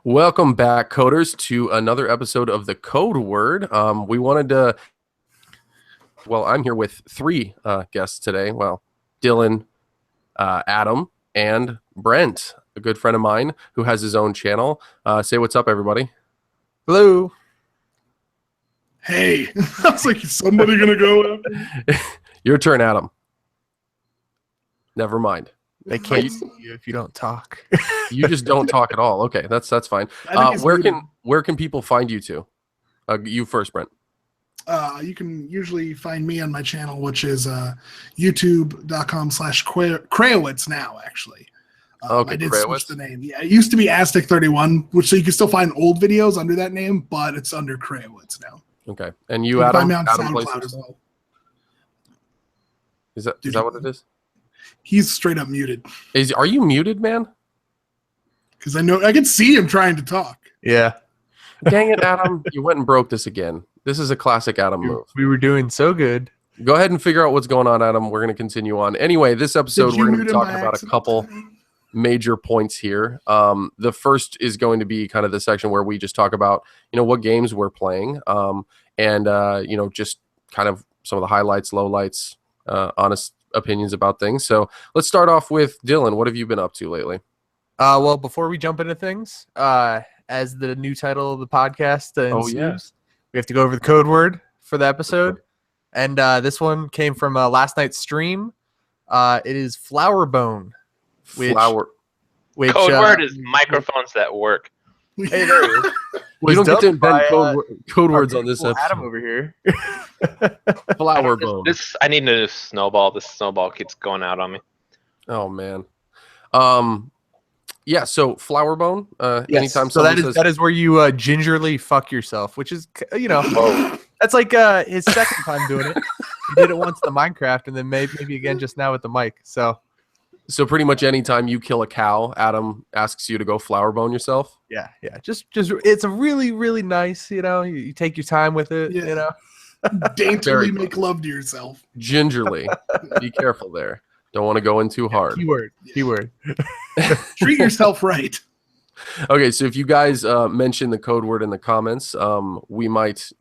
Welcome back, coders, to another episode of the Code Word. We wanted to. Well, I'm here with three guests today. Well, Dylan, Adam, and Brent, a good friend of mine who has his own channel. Say what's up, everybody. Hello. Hey, I was like, is somebody gonna go after me? Your turn, Adam. Never mind. They can't see you if you don't talk. You just don't talk at all. Okay, that's fine. Where can people find you two? You first, Brent. You can usually find me on my channel, which is youtube.com/Kod3word now, actually. Okay, I did Kod3word. switch the name. Yeah, it used to be Aztec31, which so you can still find old videos under that name, but it's under Kod3word now. Okay, and you, You can Adam? find me on Adam SoundCloud as well. Is that what it is? He's straight up muted Are you muted, man? because I know I can see him trying to talk. Yeah. Dang it, Adam. You went and broke this again. This is a classic Adam move. We were doing so good. Go ahead and figure out what's going on, Adam. We're going to continue on. Anyway, this episode, Did you we're going to mute be him talking by about a accident couple today? major points here. The first is going to be kind of the section where we just talk about, what games we're playing, and just kind of some of the highlights, lowlights, honest opinions about things. So let's start off with Dylan. What have you been up to lately? Well, before we jump into things, as the new title of the podcast ensues, we have to go over the code word for the episode. And this one came from last night's stream. It is flower bone. Which Code word is microphones that work. Hey, there it is. We don't get to invent by, code words on this episode. Adam over here. Flower bone. I need a snowball. This snowball keeps going out on me. Oh man. Yeah, so flower bone. Yes. Anytime So someone says that is where you gingerly fuck yourself, which is that's like his second time doing it. He did it once in the Minecraft, and then maybe again just now with the mic. So pretty much anytime you kill a cow, Adam asks you to go flower bone yourself. yeah. Just it's a really, really nice. You take your time with it. Yeah. Very Daintily good. make love to yourself. Gingerly. Be careful there. Don't want to go in too hard. Keyword. Treat yourself right. Okay, so if you guys mention the code word in the comments, we might,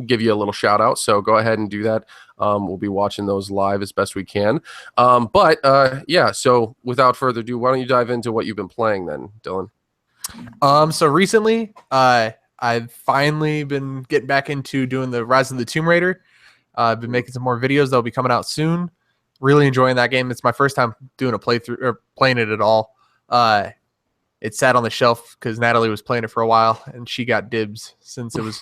give you a little shout out. So go ahead and do that. We'll be watching those live as best we can. So without further ado, why don't you dive into what you've been playing then, Dylan? So recently, I've finally been getting back into doing the Rise of the Tomb Raider. I've been making some more videos that'll be coming out soon. Really enjoying that game. It's my first time doing a playthrough or playing it at all. It sat on the shelf because Natalie was playing it for a while, and she got dibs since it was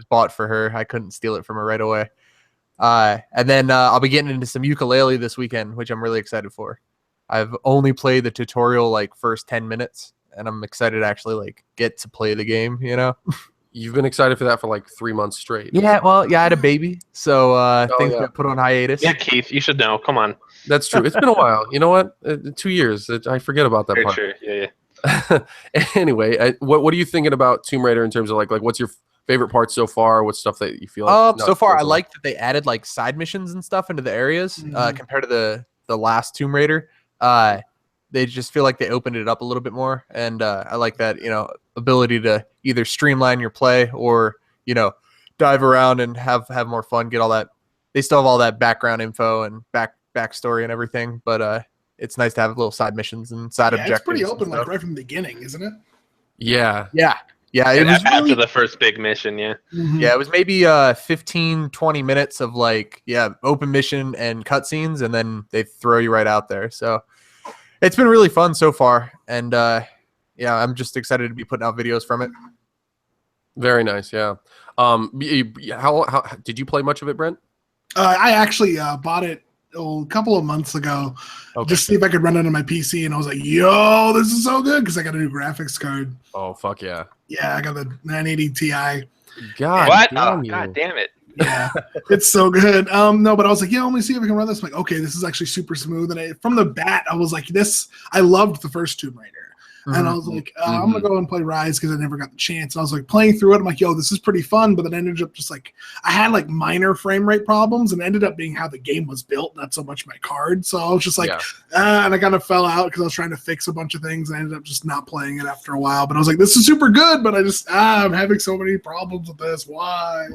bought for her. I couldn't steal it from her right away. And then I'll be getting into some ukulele this weekend, which I'm really excited for. I've only played the tutorial first 10 minutes, and I'm excited to actually get to play the game. You've been excited for that for 3 months straight. Yeah, well, I had a baby, so things got put on hiatus. Yeah, Keith, you should know. Come on. That's true. It's been a while. You know what? 2 years. I forget about that Very part. true. Yeah. Anyway, what are you thinking about Tomb Raider in terms of what's your favorite part so far? What stuff that you feel so far I like that they added side missions and stuff into the areas compared to the last Tomb Raider. They just feel like they opened it up a little bit more, and I like that ability to either streamline your play or dive around and have more fun, get all that. They still have all that background info and backstory and everything, but it's nice to have little side missions and side objectives. It's pretty open, right from the beginning, isn't it? Yeah. It was after the first big mission. Yeah. Yeah, it was maybe 15-20 minutes of open mission and cutscenes, and then they throw you right out there. So it's been really fun so far, and I'm just excited to be putting out videos from it. Very nice. Yeah. How did you play much of it, Brent? I actually bought it a couple of months ago, just see if I could run it on my PC, and I was like, "Yo, this is so good!" Because I got a new graphics card. Oh fuck yeah! Yeah, I got the 980 Ti. God, what? Damn God damn it! Yeah, it's so good. No, but I was like, let me see if I can run this. I'm like, okay, this is actually super smooth. And from the bat, I was like, I loved the first Tomb Raider. And I was like, I'm going to go and play Rise because I never got the chance. And I was like playing through it. I'm like, yo, this is pretty fun. But then I ended up just like, I had like minor frame rate problems and it ended up being how the game was built, not so much my card. So I was just like, and I kind of fell out because I was trying to fix a bunch of things. And I ended up just not playing it after a while. But I was like, this is super good. But I just, I'm having so many problems with this. Why?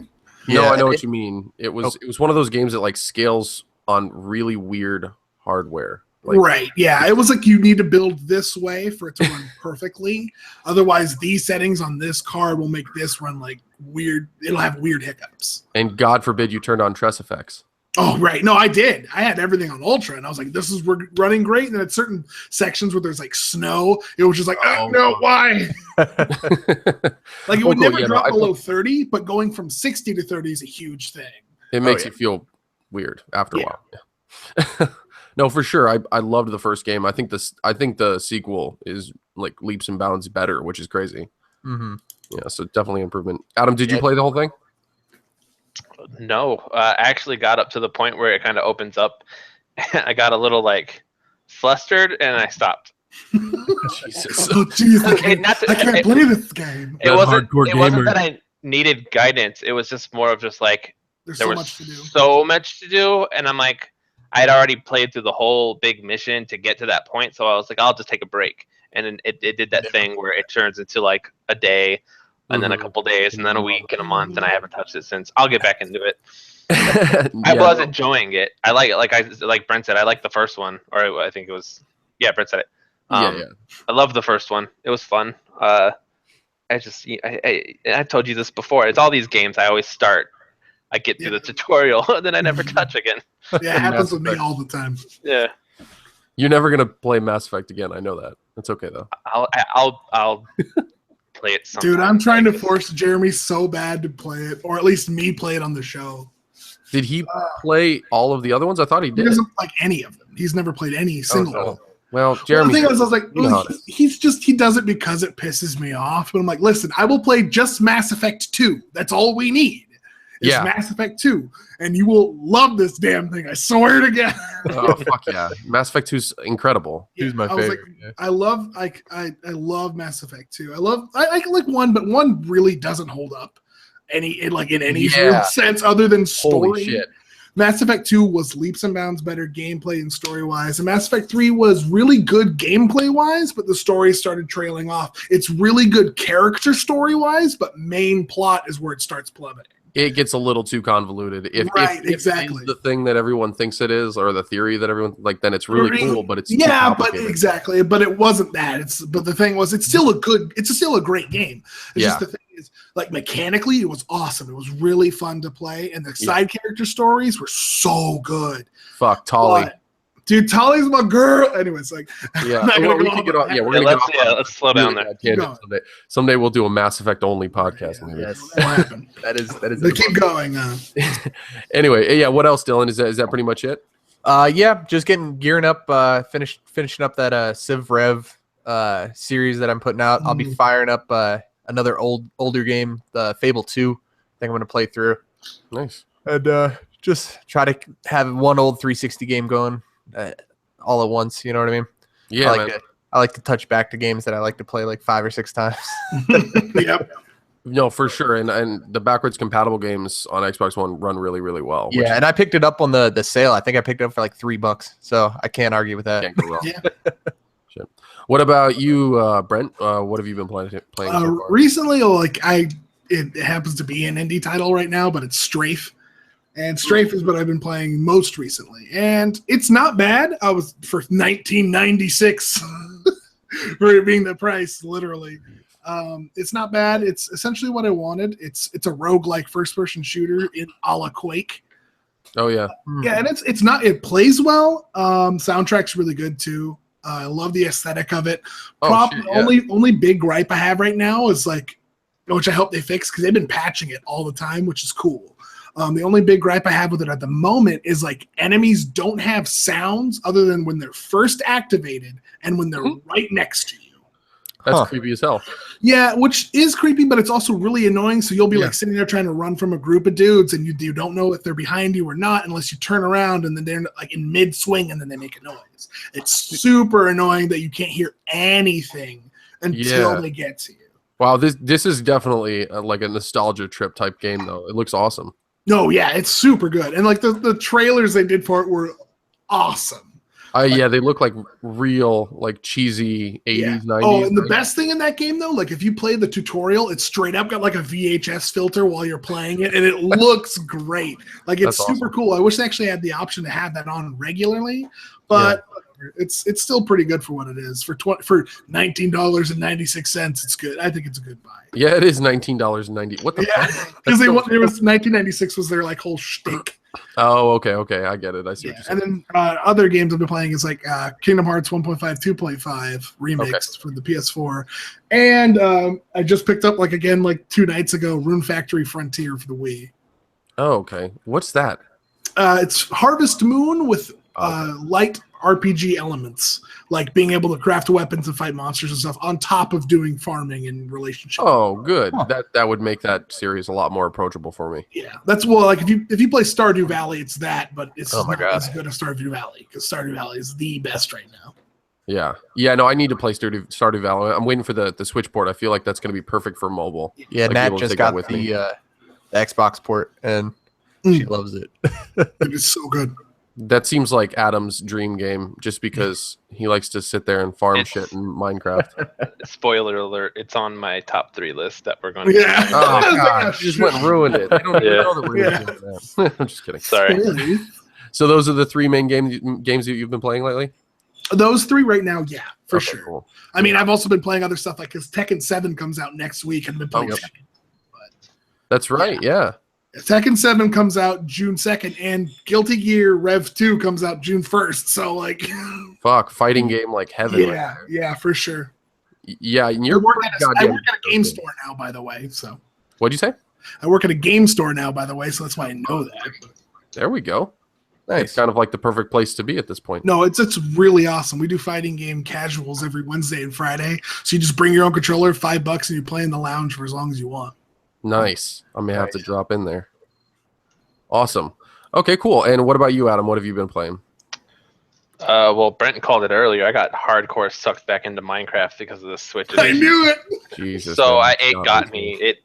No, I know what you mean. It was one of those games that like scales on really weird hardware. Like, right. Yeah. It was like you need to build this way for it to run perfectly. Otherwise, these settings on this card will make this run like weird. It'll have weird hiccups. And God forbid you turned on Tress effects. Oh, right. No, I did. I had everything on Ultra, and I was like, this is running great. And then at certain sections where there's like snow, it was just like, no, why? Like it would never drop below 30, but going from 60 to 30 is a huge thing. It makes you feel weird after a while. No, for sure. I loved the first game. I think the sequel is like leaps and bounds better, which is crazy. Yeah, so definitely improvement. Adam, did you play the whole thing? No, I actually got up to the point where it kind of opens up. I got a little like flustered and I stopped. Jesus. Oh, geez, I can't play this game. It wasn't that I needed guidance. It was just more of just like there was so much to do, and I'm like, I'd already played through the whole big mission to get to that point, so I was like, I'll just take a break. And then it did that thing where it turns into like a day, and then a couple days, and then a week and a month, and I haven't touched it since. I'll get back into it. I was enjoying it. I like it. Like Brent said, I like the first one, or I think it was Brent said it. I love the first one. It was fun. I told you this before. It's all these games I always start. I get through the tutorial, and then I never touch again. Yeah, it happens with me all the time. Yeah. You're never gonna play Mass Effect again. I know that. That's okay though. I'll play it sometime. Dude, I'm trying to force Jeremy so bad to play it, or at least me play it on the show. Did he play all of the other ones? I thought he did. He doesn't like any of them. He's never played any single one. Well, Jeremy. The thing is, I was like, he does it because it pisses me off. But I'm like, listen, I will play just Mass Effect 2. That's all we need. It's Mass Effect 2, and you will love this damn thing. I swear to God. Oh fuck yeah, Mass Effect 2 is incredible. He's my favorite. I love Mass Effect 2. I like 1, but 1 really doesn't hold up in any real sense other than story. Holy shit. Mass Effect 2 was leaps and bounds better gameplay and story-wise, and Mass Effect 3 was really good gameplay-wise, but the story started trailing off. It's really good character story-wise, but main plot is where it starts plummeting. It gets a little too convoluted. If exactly. It's the thing that everyone thinks it is, or the theory that everyone then it's really cool, but it's but exactly. But it wasn't that. But the thing was, it's still a great game. It's just the thing is, like mechanically, it was awesome. It was really fun to play, and the side character stories were so good. Fuck Tali. Dude, Tali's my girl. Anyways, like, we're gonna get off. Let's slow down there. Someday we'll do a Mass Effect only podcast. That is. They keep going. Anyway, what else, Dylan? Is that pretty much it? Just gearing up, finishing up that Civ Rev series that I'm putting out. I'll be firing up another older game, the Fable 2. I think I'm gonna play through. Nice. And just try to have one old 360 game going all at once. You know what I mean? Yeah, I like to touch back to games that I like to play like 5 or 6 times. Yep. No, for sure. And the backwards compatible games on Xbox One run really, really well. Yeah, and I picked it up on the sale. I think I picked it up for like $3, so I can't argue with that. Can't go wrong. Shit. What about you, Brent? What have you been playing so far? Recently, it happens to be an indie title right now, but it's Strafe. And Strafe is what I've been playing most recently. And it's not bad. I was for $19.96 for it being the price, literally. It's not bad. It's essentially what I wanted. It's a roguelike first-person shooter in a la Quake. Oh, yeah. Yeah, and it plays well. Soundtrack's really good, too. I love the aesthetic of it. Only big gripe I have right now is which I hope they fix because they've been patching it all the time, which is cool. The only big gripe I have with it at the moment is enemies don't have sounds other than when they're first activated and when they're right next to you. That's creepy as hell. Yeah, which is creepy, but it's also really annoying. So you'll be sitting there trying to run from a group of dudes and you don't know if they're behind you or not unless you turn around and then they're in mid swing and then they make a noise. It's super annoying that you can't hear anything until they get to you. Wow, this is definitely like a nostalgia trip type game, though. It looks awesome. No, yeah, it's super good. And like the trailers they did for it were awesome. Yeah, they look like real, like cheesy 80s, 90s. Oh, and the best thing in that game, though, like if you play the tutorial, it's straight up got like a VHS filter while you're playing it, and it looks great. Like it's super cool. I wish they actually had the option to have that on regularly, but it's still pretty good for what it is. For $19.96, it's good. I think it's a good buy. Yeah, it is $19.90. What the fuck? Because it was 1996 was their like whole shtick. Oh, okay, I get it. I see. What you're saying. And then other games I've been playing is like Kingdom Hearts 1.5, 2.5 remix for the PS4, and I just picked up like 2 nights ago Rune Factory Frontier for the Wii. Oh, okay. What's that? It's Harvest Moon with light RPG elements, like being able to craft weapons and fight monsters and stuff on top of doing farming and relationships. Oh, good. Huh. That would make that series a lot more approachable for me. Yeah, that's like if you play Stardew Valley, it's that, but it's not as good as Stardew Valley because Stardew Valley is the best right now. Yeah. No, I need to play Stardew Valley. I'm waiting for the Switch port. I feel like that's going to be perfect for mobile. Yeah, Nat just got the Xbox port and she loves it. It is so good. That seems like Adam's dream game, just because he likes to sit there and farm shit in Minecraft. Spoiler alert! It's on my top 3 list that we're going to. Yeah. Oh God! You just went and ruined it. I don't even know that we're going to do that. I'm just kidding. Sorry. So those are the 3 main games that you've been playing lately. Those 3 right now, yeah, for sure. Cool. I mean, I've also been playing other stuff like because Tekken 7 comes out next week, and I've been playing Tekken. That's right. Yeah. Tekken 7 comes out June 2nd, and Guilty Gear Rev 2 comes out June 1st. So, like, fuck, fighting game like heaven. Yeah, for sure. Yeah, and I work at a game store now, by the way. So, what'd you say? I work at a game store now, by the way. So that's why I know that. There we go. Nice. It's kind of like the perfect place to be at this point. No, it's really awesome. We do fighting game casuals every Wednesday and Friday. So you just bring your own controller, $5, and you play in the lounge for as long as you want. Nice. I may have to drop in there. Awesome. Okay, cool. And what about you, Adam? What have you been playing? Well, Brent called it earlier. I got hardcore sucked back into Minecraft because of the Switch. I knew it. Jesus. So it got me.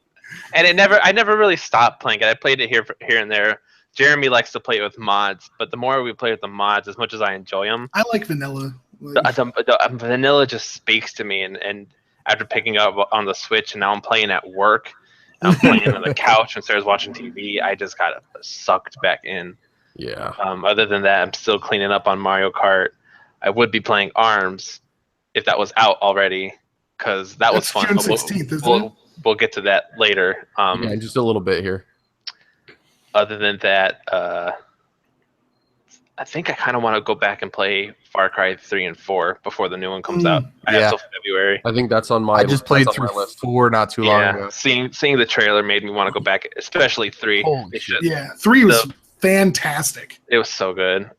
I never really stopped playing it. I played it here and there. Jeremy likes to play it with mods, but the more we play with the mods, as much as I enjoy them, I like vanilla. The vanilla just speaks to me, and after picking up on the Switch, and now I'm playing at work. I'm playing on the couch instead of watching TV. I just got sucked back in. Yeah. Other than that, I'm still cleaning up on Mario Kart. I would be playing ARMS if that was out already, because that was fun. June 16th, isn't it? We'll get to that later. Yeah, just a little bit here. Other than that, I think I kind of want to go back and play Far Cry 3 and 4 before the new one comes out. I have till February. I think that's on my I just played through 4 not too long ago. Seeing the trailer made me want to go back, especially 3. Holy shit. Yeah, 3 was fantastic. It was so good.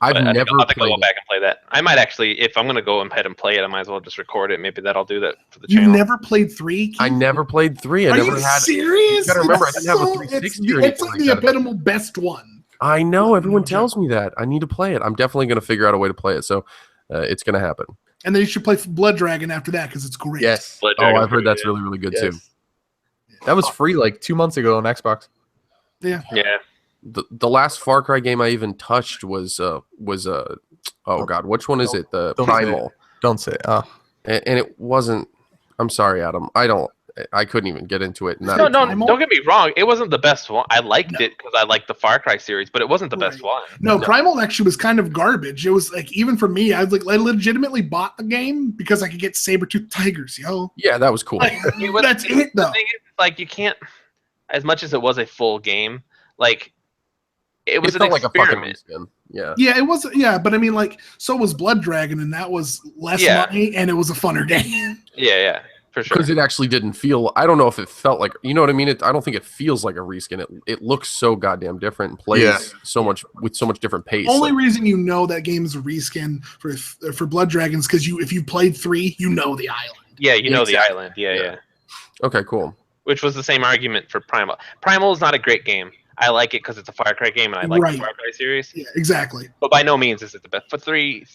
I'll have to go back and play that. I might actually, if I'm going to go ahead and play it, I might as well just record it. Maybe that'll do that for the channel. You never played 3, Keith? I never played 3. Are you serious? You gotta remember, I didn't have a 360 or anything. It's like the epitome best one. I know. Everyone tells me that. I need to play it. I'm definitely going to figure out a way to play it. So it's going to happen. And then you should play Blood Dragon after that because it's great. Yes. I've heard that's really, really good too. That was free like 2 months ago on Xbox. Yeah. Yeah. The last Far Cry game I even touched was oh God, which one is it? The Primal. Don't say it. Oh. And it wasn't. I'm sorry, Adam. I couldn't even get into it. No, don't get me wrong. It wasn't the best one. I liked it because I liked the Far Cry series, but it wasn't the best one. No, Primal actually was kind of garbage. It was like, even for me, I legitimately bought the game because I could get saber-toothed tigers, yo. Yeah, that was cool. Like, that's it, though. The thing is, like, you can't, as much as it was a full game, like, it was an experiment. Yeah, it was. Yeah, but I mean, like, so was Blood Dragon, and that was less money, and it was a funner game. Yeah. For sure. Because it actually didn't feel. I don't know if it felt like. You know what I mean? I don't think it feels like a reskin. It looks so goddamn different and plays so much with so much different pace. Only reason you know that game is a reskin for Blood Dragons because if you played 3, you know the island. Yeah, you know the island. Yeah. Okay, cool. Which was the same argument for Primal. Primal is not a great game. I like it because it's a Far Cry game, and I like the Far Cry series. Yeah, exactly. But by no means is it the best. But 3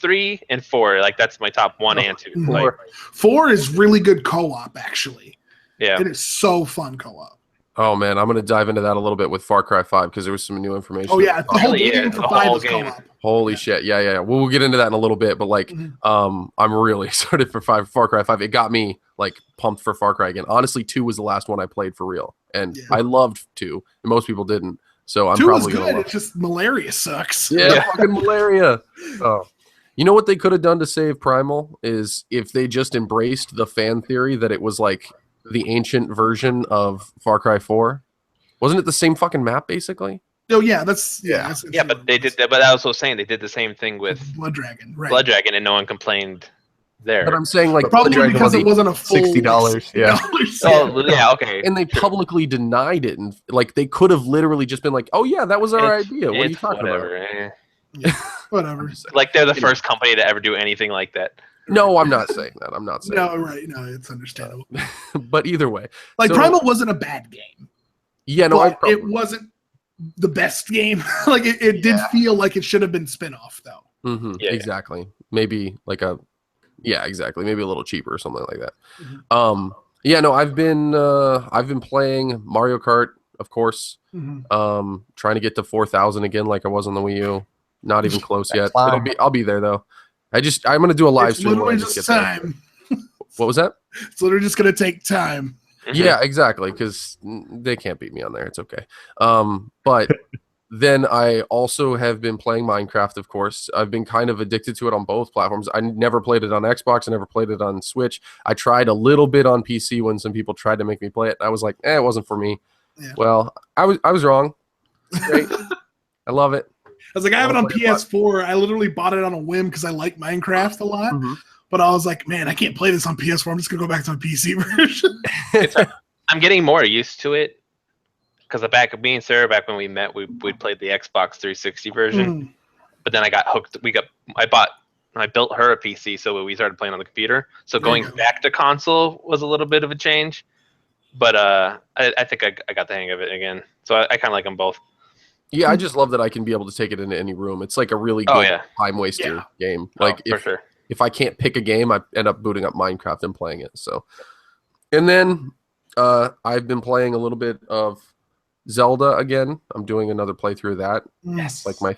and 4, like that's my top 1 and 2. Like, 4 is really good co-op, actually. Yeah, it is so fun co-op. Oh man, I'm gonna dive into that a little bit with Far Cry 5 because there was some new information. Oh yeah, the whole game for 5 is co-op. Holy shit! Yeah. We'll get into that in a little bit, but like, I'm really excited for Far Cry 5. It got me like pumped for Far Cry again. Honestly, 2 was the last one I played for real, and I loved 2, and most people didn't. So I'm 2 probably is gonna good. love It's just malaria sucks. Yeah, fucking malaria. Oh. You know what they could have done to save Primal is if they just embraced the fan theory that it was like the ancient version of Far Cry 4. Wasn't it the same fucking map basically? Oh yeah, that's but they did that. But I was also saying they did the same thing with Blood Dragon, right? Blood Dragon, and no one complained there. But I'm saying like probably because it wasn't a full $60. Yeah. Oh yeah, okay. And they publicly denied it, and like they could have literally just been like, "Oh yeah, that was our idea." What are you talking about? Yeah, whatever. Like they're the first company to ever do anything like that. No, I'm not saying that. I'm not saying. No, right? No, it's understandable. But either way, like Primal wasn't a bad game. Yeah, no, it wasn't the best game. Like it did feel like it should have been spin-off though. Mm-hmm. Yeah, exactly. Maybe like exactly. Maybe a little cheaper or something like that. Yeah, no, I've been playing Mario Kart, of course. Trying to get to 4,000 again, like I was on the Wii U. Not even close yet. I'll be there though. I'm gonna do a live stream. Literally just time. What was that? It's literally just gonna take time. Yeah, exactly, because they can't beat me on there. It's okay. But then I also have been playing Minecraft, of course. I've been kind of addicted to it on both platforms. I never played it on Xbox. I never played it on Switch. I tried a little bit on PC when some people tried to make me play it. I was like, it wasn't for me. Yeah. Well, I was wrong. It's great. I love it. I was like, I have it on PS4. I literally bought it on a whim because I like Minecraft a lot. But I was like, man, I can't play this on PS4. I'm just gonna go back to my PC version. I'm getting more used to it because me and Sarah, back when we met, we played the Xbox 360 version. But then I got hooked. I built her a PC, so we started playing on the computer. So going back to console was a little bit of a change. But I think I got the hang of it again. So I kind of like them both. Yeah, I just love that I can be able to take it into any room. It's like a really good time waster game. Like for sure. If I can't pick a game, I end up booting up Minecraft and playing it. So, and then I've been playing a little bit of Zelda again. I'm doing another playthrough of that. Yes, like my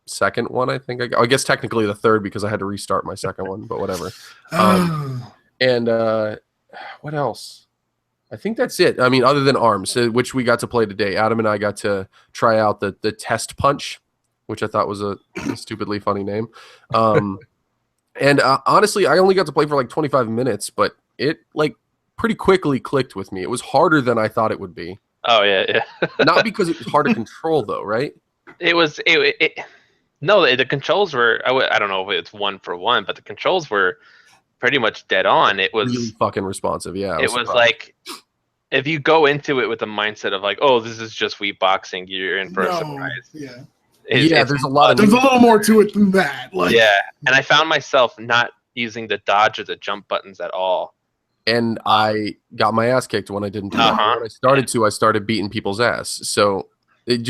second one, I think. I guess technically the third because I had to restart my second one, but whatever. And what else? I think that's it. I mean, other than ARMS, which we got to play today. Adam and I got to try out the Test Punch, which I thought was a stupidly funny name. And honestly, I only got to play for like 25 minutes, but it like pretty quickly clicked with me. It was harder than I thought it would be. Oh yeah. Not because it was hard to control though, right? No, the controls were. I don't know if it's 1-for-1, but the controls were pretty much dead on. It was really fucking responsive. Yeah, it was like if you go into it with the mindset of like, oh, this is just Wii boxing, you're in for a surprise. Yeah. There's a lot. There's a little more to it than that. Like, yeah, and I found myself not using the dodge or the jump buttons at all. And I got my ass kicked when I didn't do that. When I started beating people's ass. So,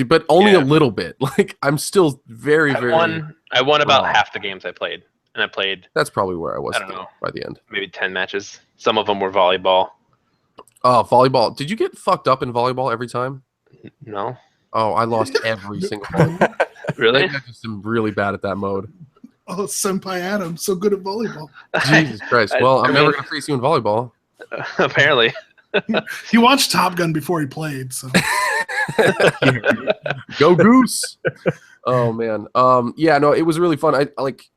but only a little bit. Like I'm still very. I won about half the games I played, and I played. That's probably where I was. I don't know, by the end. Maybe 10 matches. Some of them were volleyball. Oh, volleyball! Did you get fucked up in volleyball every time? No. Oh, I lost every single one. Really? I'm really bad at that mode. Oh, Senpai Adam, so good at volleyball. Jesus Christ. Well, I'm never going to face you in volleyball. Apparently. He watched Top Gun before he played, so. Go Goose. Oh, man. Yeah, no, it was really fun.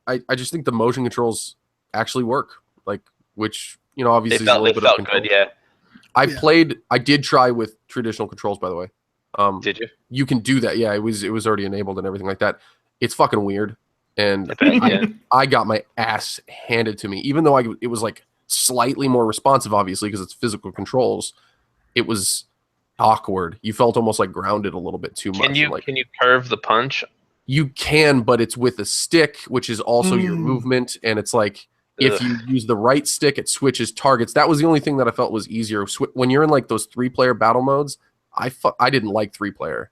I just think the motion controls actually work. Like, which, obviously they felt good, yeah. I did try with traditional controls, by the way. Did you? You can do that. Yeah, it was already enabled and everything like that. It's fucking weird. And I got my ass handed to me, even though it was like slightly more responsive, obviously, because it's physical controls. It was awkward. You felt almost like grounded a little bit too much. Can you curve the punch? You can, but it's with a stick, which is also your movement. And it's like, if you use the right stick, it switches targets. That was the only thing that I felt was easier. When you're in like those 3-player battle modes, I didn't like 3-player.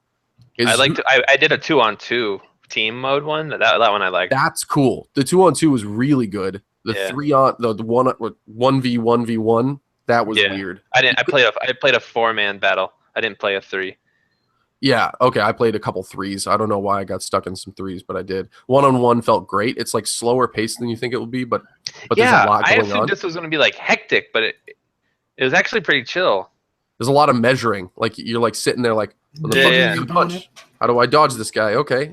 I did a 2-on-2 team mode one. That one I liked. That's cool. The 2-on-2 was really good. The 1v1v1, that was weird. I played a 4-man battle. I didn't play a 3. Yeah, okay. I played a couple 3s. I don't know why I got stuck in some 3s, but I did. 1-on-1 felt great. It's like slower paced than you think it would be, but there's a lot going on. I assumed this was going to be like hectic, but it was actually pretty chill. There's a lot of measuring. Like you're like sitting there like, punch. How do I dodge this guy? Okay,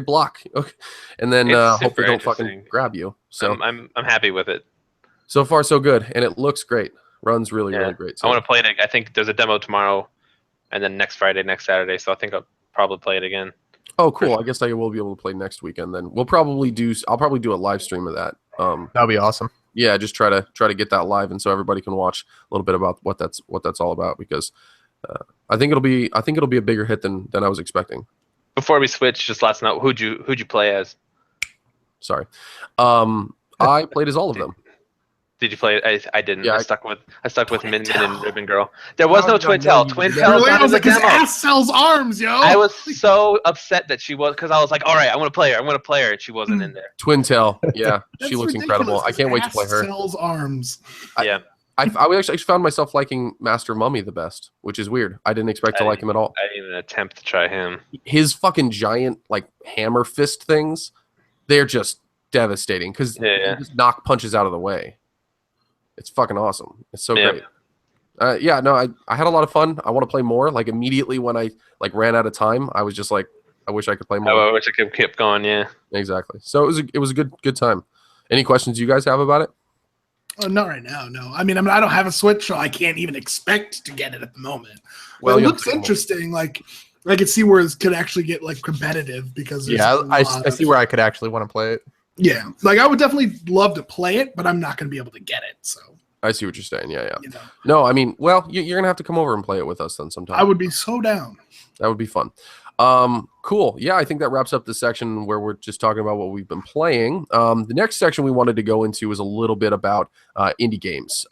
block. Okay, and then hopefully don't fucking grab you. So I'm happy with it. So far, so good, and it looks great. Runs really great. So. I want to play it. I think there's a demo tomorrow, and then next Friday, next Saturday. So I think I'll probably play it again. Oh, cool. I guess I will be able to play next weekend. Then I'll probably do a live stream of that. That'll be awesome. Yeah, just try to get that live, and so everybody can watch a little bit about what that's all about, because I think it'll be a bigger hit than I was expecting. Before we switch, just last night, who'd you play as? Sorry, I played as all of them. Did you play? I didn't. Yeah, I stuck with Min Min and Ribbon Girl. There was no Twintel. Twintel I was like, his ass sells arms, yo. I was so upset that she was, because I was like, all right, I want to play her, and she wasn't in there. Twintel, yeah, she looks incredible. I can't wait to play her. Sells arms. Yeah. I actually found myself liking Master Mummy the best, which is weird. I didn't expect to like him at all. I didn't even attempt to try him. His fucking giant like hammer fist things, they're just devastating because they just knock punches out of the way. It's fucking awesome. It's so great. I had a lot of fun. I want to play more. Like immediately when I like ran out of time, I was just like, I wish I could play more. I wish I could keep going. Yeah, exactly. So it was a good time. Any questions you guys have about it? Not right now, no. I mean, I don't have a Switch, so I can't even expect to get it at the moment. Well, it looks interesting. Like I could see where it could actually get like competitive, because I see where I could actually want to play it. Yeah, like I would definitely love to play it, but I'm not going to be able to get it. So I see what you're saying. Yeah. You know. No, I mean, well, you're gonna have to come over and play it with us then sometime. I would be so down. That would be fun. Cool. Yeah, I think that wraps up the section where we're just talking about what we've been playing. The next section we wanted to go into is a little bit about indie games.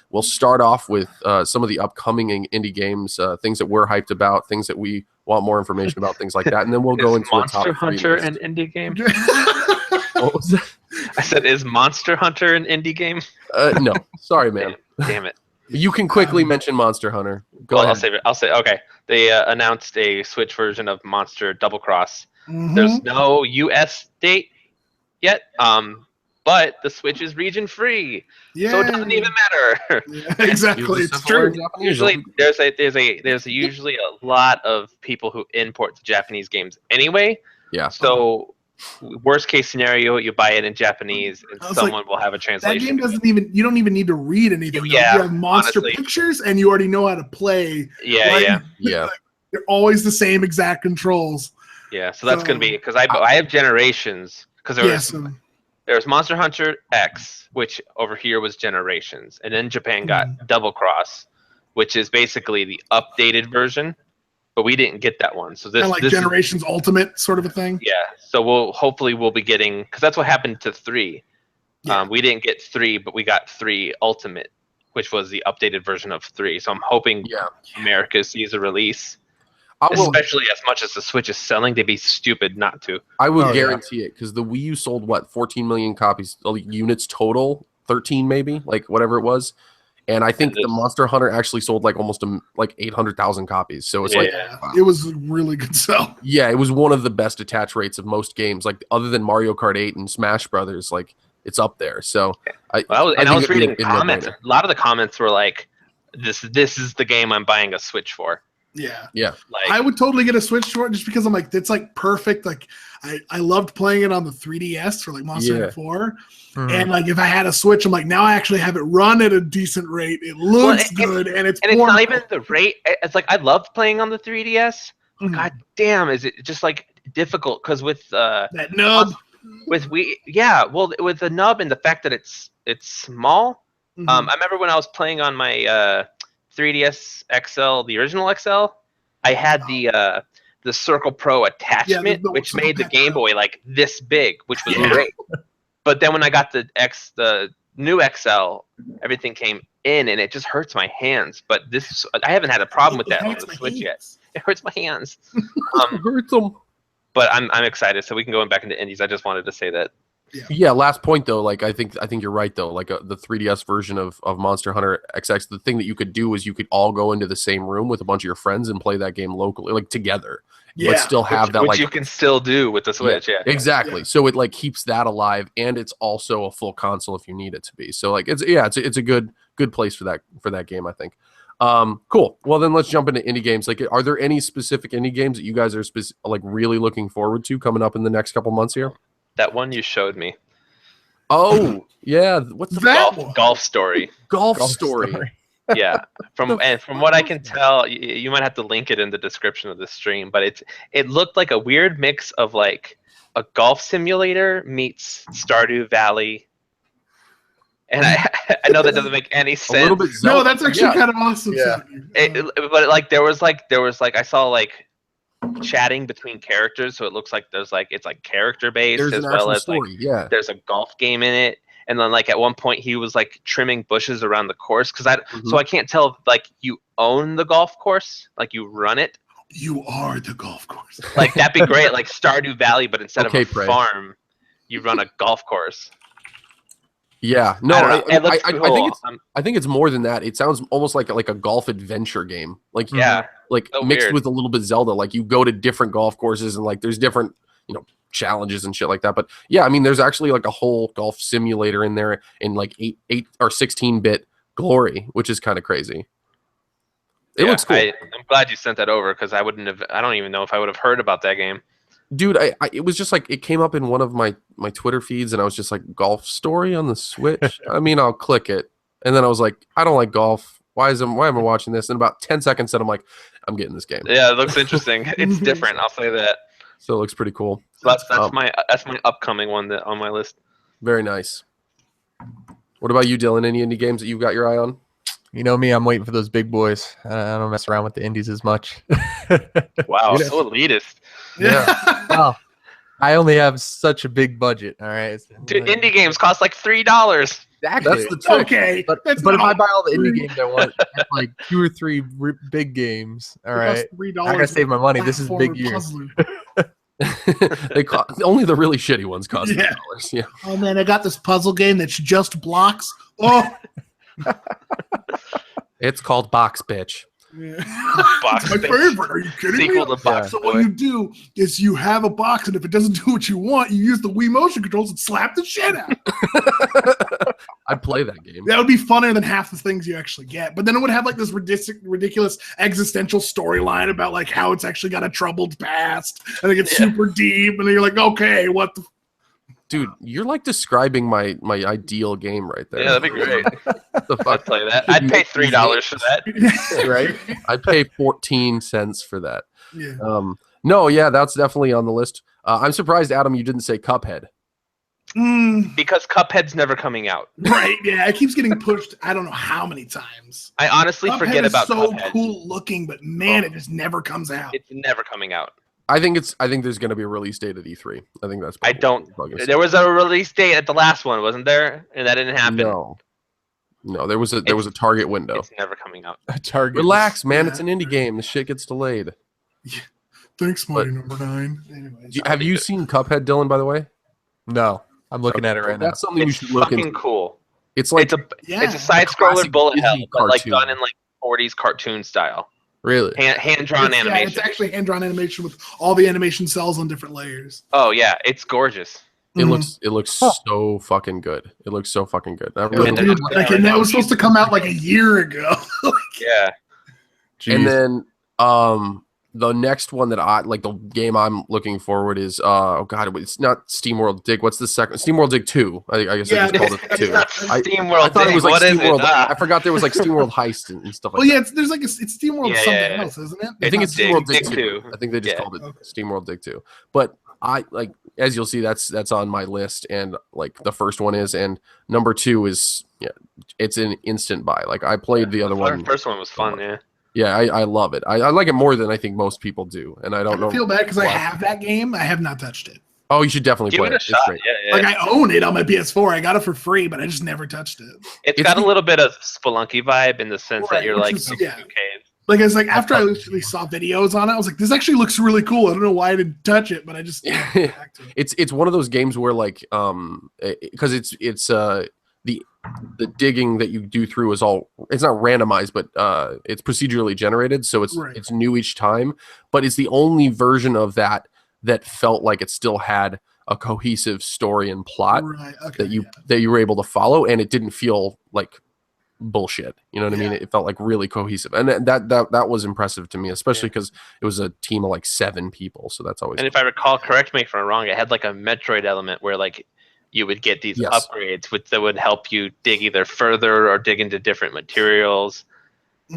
We'll start off with some of the upcoming indie games, things that we're hyped about, things that we want more information about, things like that, and then we'll go into Monster a top Hunter an indie game. What was that? I said, is Monster Hunter an indie game? No, sorry, man. Damn it. You can quickly mention Monster Hunter. Go ahead. I'll save it. I'll say, okay. They announced a Switch version of Monster Double Cross. Mm-hmm. There's no US date yet, but the Switch is region free, so it doesn't even matter. Yeah, exactly, it's true. Usually, there's usually a lot of people who import the Japanese games anyway. Yeah. So worst case scenario, you buy it in Japanese, and someone will have a translation. That game doesn't even. You don't even need to read anything. Yeah, you have monster pictures, and you already know how to play. Yeah. They're always the same exact controls. Yeah, so that's gonna be, because I have Generations, because there was Monster Hunter X, which over here was Generations, and then Japan got Double Cross, which is basically the updated version. But we didn't get that one, so this kind of like Generations Ultimate sort of a thing. Yeah, so we'll be getting, because that's what happened to 3. Yeah. We didn't get 3, but we got 3 Ultimate, which was the updated version of 3. So I'm hoping America sees a release, especially as much as the Switch is selling. They'd be stupid not to. I would guarantee it, because the Wii U sold 14 million copies, units total, 13 maybe, like whatever it was. And I think the Monster Hunter actually sold like almost 800,000 copies. So it's wow. It was a really good sell. Yeah, it was one of the best attach rates of most games. Like other than Mario Kart 8 and Smash Brothers, like it's up there. So I was reading comments. A lot of the comments were like, "This is the game I'm buying a Switch for." Yeah. Like, I would totally get a Switch for it, just because I'm like, it's like perfect. Like I loved playing it on the 3DS for like Monster Hunter 4. And like if I had a Switch, I'm like, now I actually have it run at a decent rate. It looks good, and it's not even the rate. It's like I loved playing on the 3DS. God damn, is it just like difficult? Because with that nub, with with the nub and the fact that it's small. I remember when I was playing on my 3DS XL, the original XL, I had the Circle Pro attachment, which made the Game Boy like this big, which was great. But then when I got the new XL, everything came in, and it just hurts my hands. But I haven't had a problem with that on the Switch yet. It hurts my hands. It hurts them. But I'm excited, so we can go back into indies. I just wanted to say that. Yeah. Last point though, like I think you're right though. Like the 3DS version of Monster Hunter XX, the thing that you could do is you could all go into the same room with a bunch of your friends and play that game locally, like together. Yeah, but still have that, which like you can still do with the Switch. Yeah, exactly. Yeah. So it like keeps that alive, and it's also a full console if you need it to be. So like it's a good place for that game, I think. Cool. Well, then let's jump into indie games. Like, are there any specific indie games that you guys are like really looking forward to coming up in the next couple months here? That one you showed me. Oh yeah, what's that golf story? Golf story. Yeah, from what I can tell, you might have to link it in the description of the stream, but it looked like a weird mix of like a golf simulator meets Stardew Valley, and I know that doesn't make any sense. A little bit no, that's actually kind of awesome. Yeah. But like there was like I saw like chatting between characters, so it looks like it's like character based as well as story. Like there's a golf game in it. And then, like, at one point, he was, like, trimming bushes around the course. So I can't tell if, like, you own the golf course. Like, you run it. You are the golf course. Like, that'd be great. Like, Stardew Valley, but instead of a farm, you run a golf course. Yeah. No, I think it's more than that. It sounds almost like a golf adventure game. Like, like so mixed with a little bit Zelda. Like, you go to different golf courses and, like, there's different, challenges and shit like that. But yeah, I mean, there's actually like a whole golf simulator in there in like 8 or 16-bit glory, which is kind of crazy. It looks cool. I'm glad you sent that over because I don't even know if I would have heard about that game. Dude, it was just like it came up in one of my Twitter feeds, and I was just like, golf story on the Switch. I mean, I'll click it, and then I was like, I don't like golf. Why am I watching this? In about 10 seconds, and I'm like, I'm getting this game. Yeah, it looks interesting. It's different. I'll say that. So it looks pretty cool. So that's my upcoming one on my list. Very nice. What about you, Dylan? Any indie games that you've got your eye on? You know me, I'm waiting for those big boys. I don't mess around with the indies as much. Wow, so elitist. Yeah. Well, I only have such a big budget. All right. Dude, indie games cost like $3. Exactly. That's the trick. Okay. But if I buy all the indie games I want, that's like 2 or 3 big games. All right. I gotta save my money. This is big year. They only the really shitty ones cost $3. Yeah. Oh man, I got this puzzle game that's just blocks. Oh. It's called Box Bitch. Yeah. Box my favorite. Are you kidding Sequel me? to Box So Boy. what you do is you have a box, and if it doesn't do what you want, you use the Wii motion controls and slap the shit out. I'd play that game. That would be funner than half the things you actually get. But then it would have like this ridiculous existential storyline about like how it's actually got a troubled past, and it gets super deep, and then you're like, okay, what the. Dude, you're like describing my ideal game right there. Yeah, that'd be great. The fuck? I'd play that. I'd pay $3 for that. Right? I'd pay 14 cents for that. Yeah. No, yeah, that's definitely on the list. I'm surprised, Adam, you didn't say Cuphead. Because Cuphead's never coming out. Right, yeah. It keeps getting pushed I don't know how many times. I honestly forget about so Cuphead. Cool looking, but man, it just never comes out. It's never coming out. I think there's going to be a release date at E3. I think that's. There was a release date at the last one, wasn't there? And that didn't happen. No, there was a target window. It's never coming out. A target. Relax, man. It's an indie game. The shit gets delayed. Yeah. Thanks, Mighty Number 9. Anyways, have you seen Cuphead, Dylan? By the way, no. I'm looking at it right now. That's something you should look into. Fucking cool. It's like it's a side-scroller bullet hell, but like done in like 40s cartoon style. Really? Hand-drawn animation. Yeah, it's actually hand-drawn animation with all the animation cells on different layers. Oh yeah, it's gorgeous. It looks so fucking good. It looks so fucking good. And that was supposed to come out like a year ago. Yeah. Jeez. And then the next one that the game I'm looking forward is it's not SteamWorld Dig. What's the second? SteamWorld Dig 2. I guess I just called it 2. SteamWorld I thought Dig. it was like SteamWorld. I forgot there was like SteamWorld Heist and stuff like that. Well, yeah, there's like it's SteamWorld something else, isn't it? I think it's SteamWorld Dig 2. 2. I think they just called it SteamWorld Dig 2. But I like, as you'll see, that's on my list, and like the first one is, and number 2 is it's an instant buy. Like I played the other one. The first one was fun, yeah. Yeah, I love it. I like it more than I think most people do, and I don't know. I feel bad because I have that game. I have not touched it. Oh, you should definitely Give play it a it. shot. It's great. Yeah. Like I own it on my PS4. I got it for free, but I just never touched it. It's got a little bit of Spelunky vibe in the sense that you're like in yeah. cave. Like it's like after I actually saw videos on it, I was like, this actually looks really cool. I don't know why I didn't touch it, but I just back to it. It's one of those games where like because it's the digging that you do through is all, it's not randomized, but it's procedurally generated, so it's new each time, but it's the only version of that felt like it still had a cohesive story and plot that you were able to follow, and it didn't feel like bullshit. You know what I mean? It felt like really cohesive, and that was impressive to me, especially because it was a team of like 7 people. So that's always. And if I recall, correct me if I'm wrong, it had like a Metroid element where like you would get these upgrades that would help you dig either further or dig into different materials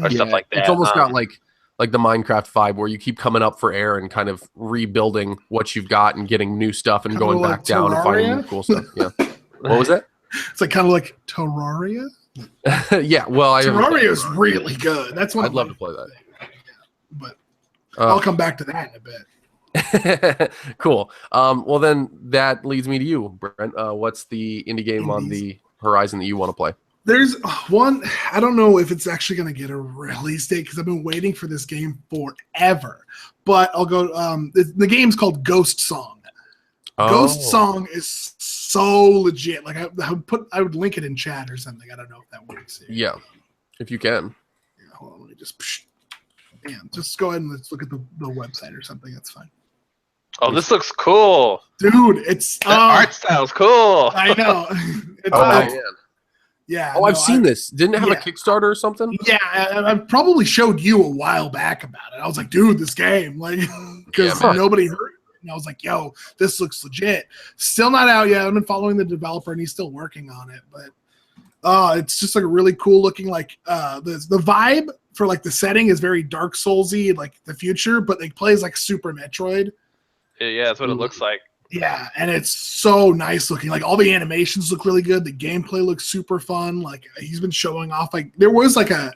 or stuff like that. It's almost got like the Minecraft vibe where you keep coming up for air and kind of rebuilding what you've got and getting new stuff and going back down and finding new cool stuff. Yeah. What was that? It's like kind of like Terraria. Yeah. Well, Terraria is really good. That's one. I'd love to play that. But I'll come back to that in a bit. Cool. Well, then that leads me to you, Brent. What's the indie game on the horizon that you want to play? There's one. I don't know if it's actually going to get a release date because I've been waiting for this game forever. But I'll go. The game's called Ghost Song. Ghost Song is so legit. Like I would link it in chat or something. I don't know if that works. Yeah, if you can. Yeah, hold on. Let me just go ahead and let's look at the website or something. That's fine. Oh, this looks cool, dude! It's the art style's cool. I know. Man. Yeah. Oh, I've seen this. Didn't it have a Kickstarter or something? Yeah, I probably showed you a while back about it. I was like, dude, this game, like, because nobody heard it. And I was like, yo, this looks legit. Still not out yet. I've been following the developer, and he's still working on it. But it's just like a really cool looking, like, the vibe for like the setting is very Dark Soulsy, like the future, but it plays like Super Metroid. Yeah, that's what it looks like. Yeah, and it's so nice looking. Like all the animations look really good. The gameplay looks super fun. Like he's been showing off. Like there was like a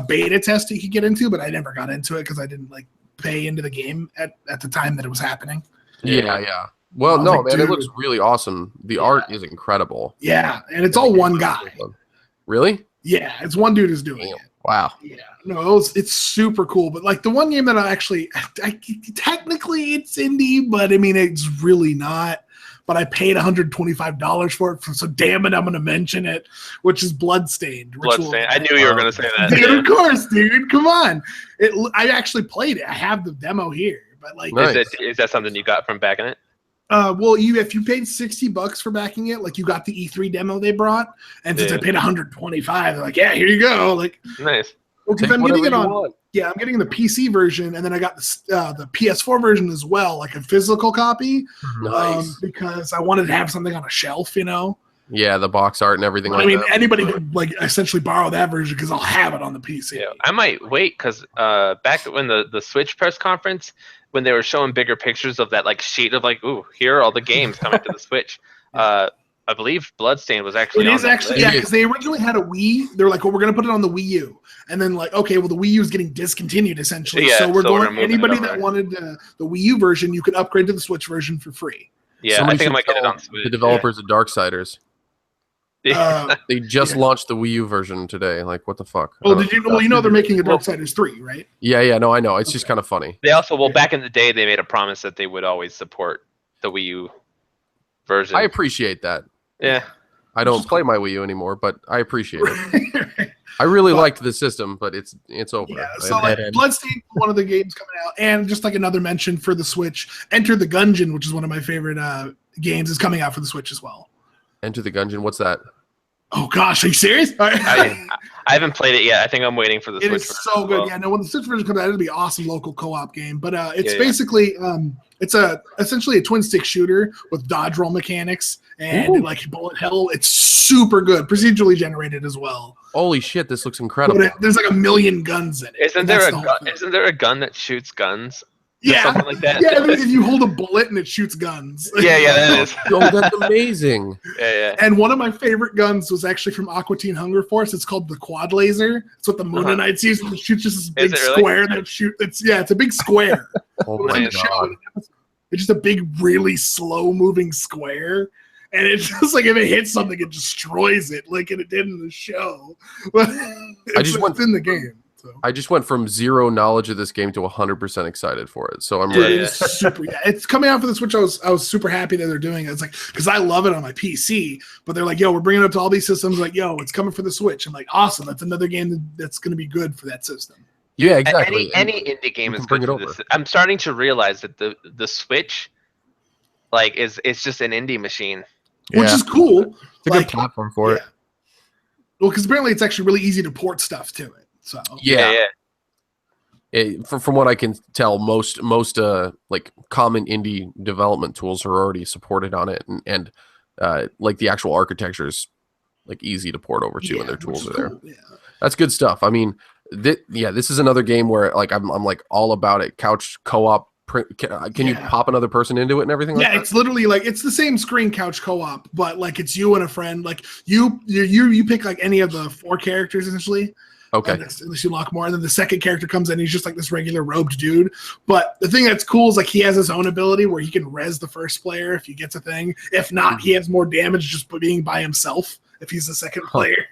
beta test you could get into, but I never got into it because I didn't like pay into the game at the time that it was happening. Yeah. Well, no, like, man, dude, it looks really awesome. The art is incredible. Yeah, and it's all one guy. Really? Yeah, it's one dude who's doing it. Wow. Yeah, no, it's super cool. But like the one game that I technically it's indie, but I mean it's really not. But I paid $125 for it, so damn it, I'm going to mention it, which is Bloodstained. Bloodstained. I knew you were going to say that. Dude, of course, dude. Come on. I actually played it. I have the demo here, but like, is that something you got from backing it? Well, if you paid $60 for backing it, like you got the E3 demo they brought, and since I paid $125, they're like, yeah, here you go. Like, nice. Well, because I'm getting it on. Yeah, I'm getting the PC version, and then I got the PS4 version as well, like a physical copy. Nice. Because I wanted to have something on a shelf, you know. Yeah, the box art and everything. I mean, anybody could like essentially borrow that version because I'll have it on the PC. Yeah, I might wait because back when the Switch press conference, when they were showing bigger pictures of that like sheet of like, ooh, here are all the games coming to the Switch. I believe Bloodstained was actually. It is actually, yeah, because they originally had a Wii. They were like, well, we're gonna put it on the Wii U, and then like, okay, well, the Wii U is getting discontinued essentially, so we're going. Anybody that wanted the Wii U version, you could upgrade to the Switch version for free. Yeah, I think I might get it on Switch. The developers of Darksiders. Yeah. They just launched the Wii U version today. Like, what the fuck? Oh, did you? Well, you know they're making a Darksiders 3, right? Yeah, no, I know. It's just kind of funny. They also, back in the day, they made a promise that they would always support the Wii U version. I appreciate that. Yeah. I don't play my Wii U anymore, but I appreciate it. I really liked the system, but it's over. Yeah, so like Bloodstained, one of the games coming out, and just like another mention for the Switch, Enter the Gungeon, which is one of my favorite games, is coming out for the Switch as well. Enter the Gungeon, what's that? Oh gosh, are you serious? I haven't played it yet. I think I'm waiting for the Switch. It is so good. Yeah, no, when the Switch version comes out, it'll be an awesome local co-op game. But it's basically it's essentially a twin stick shooter with dodge roll mechanics and like bullet hell. It's super good, procedurally generated as well. Holy shit, this looks incredible. There's like 1 million guns in it. Isn't there a gun that shoots guns? Yeah, something like that. Yeah, if you hold a bullet and it shoots guns. Yeah, that is. Oh, that's amazing. Yeah. And one of my favorite guns was actually from Aqua Teen Hunger Force. It's called the Quad Laser. It's what the Moonanites use. It shoots just this big square that shoots. It's a big square. Oh my god. It's just a big, really slow moving square. And it's just like if it hits something, it destroys it, like it did in the show. But it's in the game. So. I just went from zero knowledge of this game to 100% excited for it. So I'm ready. It's super. Yeah, it's coming out for the Switch. I was super happy that they're doing it. It's like because I love it on my PC, but they're like, "Yo, we're bringing it up to all these systems." Like, "Yo, it's coming for the Switch." I'm like, "Awesome! That's another game that's going to be good for that system." Yeah, exactly. Any indie game is good for this. I'm starting to realize that the Switch, like, is just an indie machine, which is cool. It's a good platform for it. Well, because apparently it's actually really easy to port stuff to it. So yeah. From what I can tell, most like common indie development tools are already supported on it, and like the actual architecture is like easy to port over to, and their tools are there. Yeah. That's good stuff. I mean, this is another game where like I'm like all about it. Couch co-op. Can you pop another person into it and everything? Yeah, it's literally like it's the same screen couch co-op, but like it's you and a friend. Like you pick like any of the 4 characters essentially. Okay. Unless you lock more, and then the second character comes in. He's just like this regular robed dude. But the thing that's cool is like he has his own ability where he can res the first player if he gets a thing. If not, he has more damage just being by himself if he's the second player.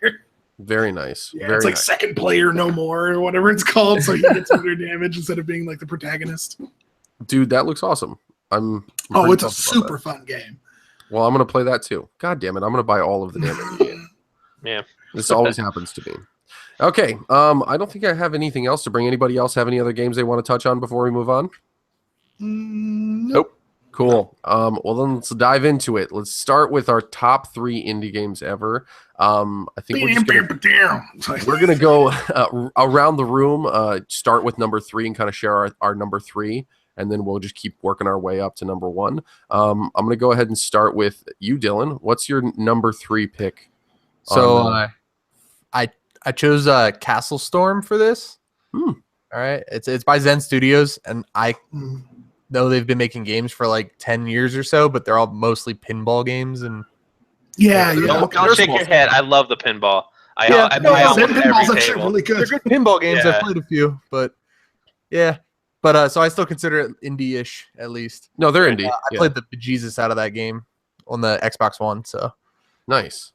Very nice. Yeah, Very it's like nice. second player no more or whatever it's called. So he gets better damage instead of being like the protagonist. Dude, that looks awesome. It's a super fun game. Well, I'm gonna play that too. God damn it, I'm gonna buy all of the damn game. Yeah, this always happens to me. Okay, I don't think I have anything else to bring. Anybody else have any other games they want to touch on before we move on? Nope. Cool. Well, then let's dive into it. Let's start with our top 3 indie games ever. I think we're gonna go around the room. Start with number 3 and kind of share our number 3, and then we'll just keep working our way up to number 1. I'm gonna go ahead and start with you, Dylan. What's your number 3 pick? So I chose Castle Storm for this. All right, it's by Zen Studios, and I know they've been making games for like 10 years or so, but they're all mostly pinball games. And don't shake your head. I love the pinball. Pinball's actually really good. They're good pinball games. I've played a few, but so I still consider it indie-ish at least. No, they're indie. I played the bejesus out of that game on the Xbox One. So nice.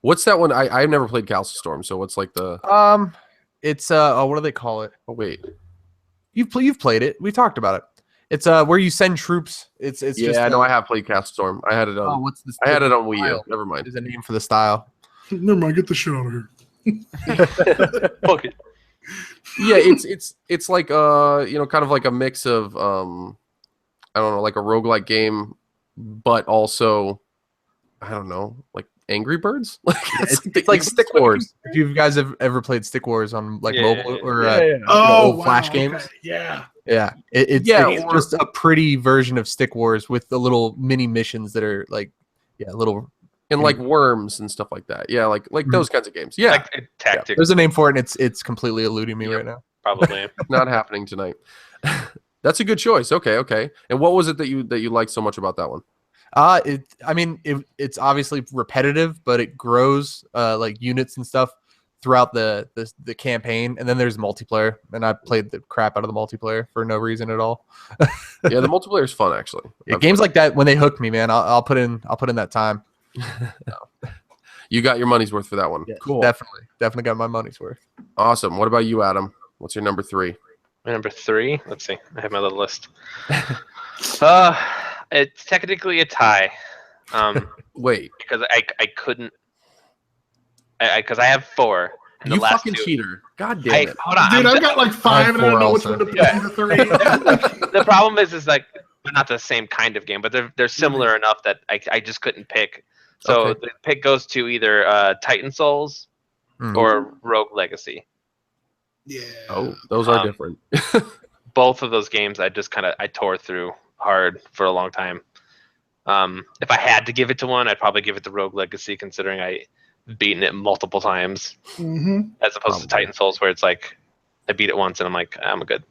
What's that one? I've never played Castle Storm, so what's like the it's what do they call it? Oh wait. You've played it. We talked about it. It's where you send troops. It's just I know I have played Castle Storm. I had it on what's this? I had it on Wii U. Never mind. There's a name for the style. Never mind, get the shit out of here. Fuck it. Yeah, it's like kind of like a mix of I don't know, like a roguelike game, but also I don't know, like Angry Birds? It's like Stick Wars. If you guys have ever played Stick Wars on like mobile or old Flash games. Okay. Yeah. Yeah. It's just a pretty version of Stick Wars with the little mini missions that are like little and like worms and stuff like that. Yeah, like those kinds of games. Yeah. Like tactics. There's a name for it, and it's completely eluding me right now. Probably. Not happening tonight. That's a good choice. Okay. And what was it that you liked so much about that one? It's obviously repetitive, but it grows like units and stuff throughout the campaign, and then there's multiplayer, and I played the crap out of the multiplayer for no reason at all. Yeah, the multiplayer is fun actually. Games like that, when they hook me, man, I'll put in that time. You got your money's worth for that one. Yeah, cool. Definitely got my money's worth. Awesome. What about you, Adam? What's your number 3? My number 3. Let's see. I have my little list. It's technically a tie. Wait, because I couldn't. Because I have 4. You fucking cheater! God damn it! Hold on, dude. I've got like 5, and I don't know which one to put in the 3. The problem is like they're not the same kind of game, but they're similar enough that I just couldn't pick. So the pick goes to either Titan Souls or Rogue Legacy. Yeah. Oh, those are different. Both of those games I just I tore through hard for a long time. If I had to give it to one, I'd probably give it to Rogue Legacy, considering I've beaten it multiple times, as opposed to Titan Souls, where it's like I beat it once and I'm like, I'm good.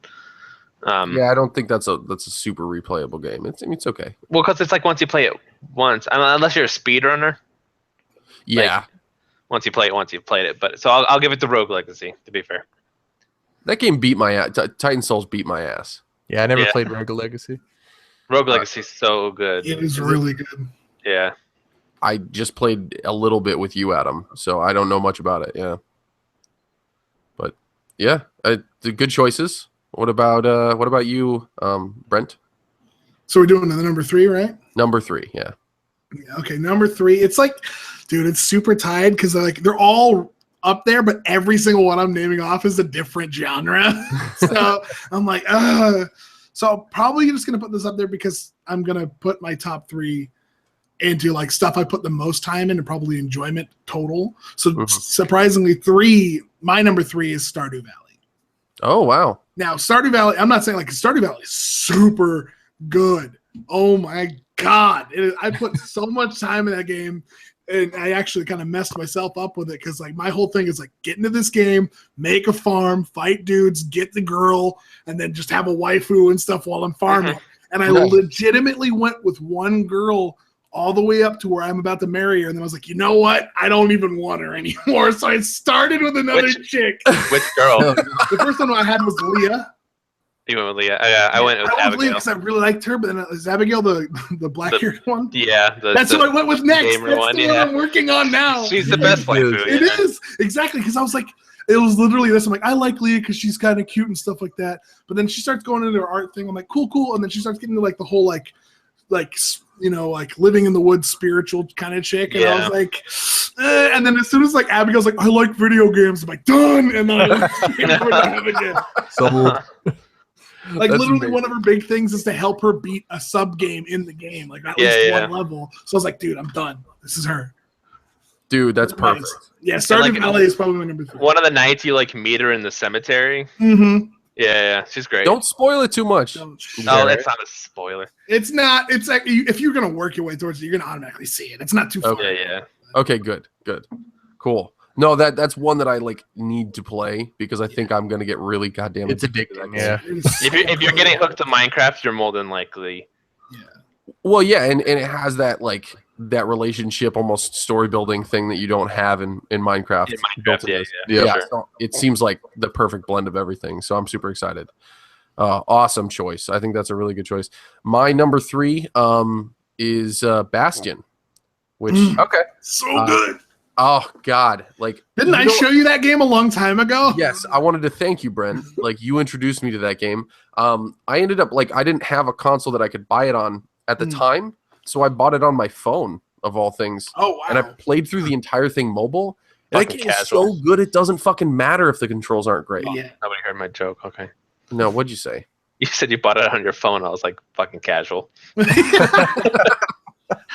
I don't think that's a super replayable game. It's okay. Well, because it's like once you play it once, unless you're a speedrunner. Yeah. Like, once you play it once, you've played it. But so I'll give it to Rogue Legacy, to be fair. That game beat my ass. Titan Souls beat my ass. Yeah, I never played Rogue Legacy. Rogue Legacy is so good. It is really good. Yeah. I just played a little bit with you, Adam, so I don't know much about it. Yeah, but yeah, the good choices. What about you, Brent? So we're doing the number 3, right? Number 3, yeah. Okay, number 3. It's like, dude, it's super tied because they're all up there, but every single one I'm naming off is a different genre. So I'm like, so I'm probably just gonna put this up there because I'm gonna put my top 3 into like stuff I put the most time in and probably enjoyment total. So surprisingly, my number 3 is Stardew Valley. Oh wow! Now Stardew Valley, I'm not saying like Stardew Valley is super good. Oh my god, I put so much time in that game, and I actually kind of messed myself up with it because like my whole thing is like get into this game, make a farm, fight dudes, get the girl, and then just have a waifu and stuff while I'm farming. And I legitimately went with one girl all the way up to where I'm about to marry her, and then I was like, you know what? I don't even want her anymore. So I started with another chick. Which girl? The first one I had was Leah. You went with Leah. I went with Abigail because I really liked her, but then is Abigail the black-haired one? Yeah, that's what I went with next. That's one, the one I'm working on now. She's the best waifu. It is exactly because I was like, it was literally this. I'm like, I like Leah because she's kind of cute and stuff like that. But then she starts going into her art thing. I'm like, cool, and then she starts getting to like the whole like living in the woods spiritual kind of chick, and I was like, and then as soon as like Abigail's like, I like video games, I'm like, done, and then I went again. So like literally amazing. One of her big things is to help her beat a sub game in the game, like at least one level. So I was like, dude, I'm done. This is her. Dude, that's perfect. Yeah, Stardew Valley is probably my number 3. One of the nights you like meet her in the cemetery. Yeah, she's great. Don't spoil it too much. No, it's not a spoiler. It's not. It's like if you're gonna work your way towards it, you're gonna automatically see it. It's not too far. Yeah. Okay, good, cool. No, that's one that I like need to play because I think I'm gonna get really goddamn. It's addicting. Yeah. if you're getting hooked to Minecraft, you're more than likely. Yeah. Well, yeah, and it has that like that relationship, almost story building thing that you don't have in Minecraft. Yeah. Sure. So it seems like the perfect blend of everything. So I'm super excited. Awesome choice. I think that's a really good choice. My number 3 is Bastion, which so good. Oh God! Like, didn't I show you that game a long time ago? Yes, I wanted to thank you, Brent. Like, you introduced me to that game. I ended up like I didn't have a console that I could buy it on at the time, so I bought it on my phone of all things. Oh wow! And I played through the entire thing mobile. That game is so good, it doesn't fucking matter if the controls aren't great. Yeah. Nobody heard my joke. Okay. No, what'd you say? You said you bought it on your phone. I was like, fucking casual.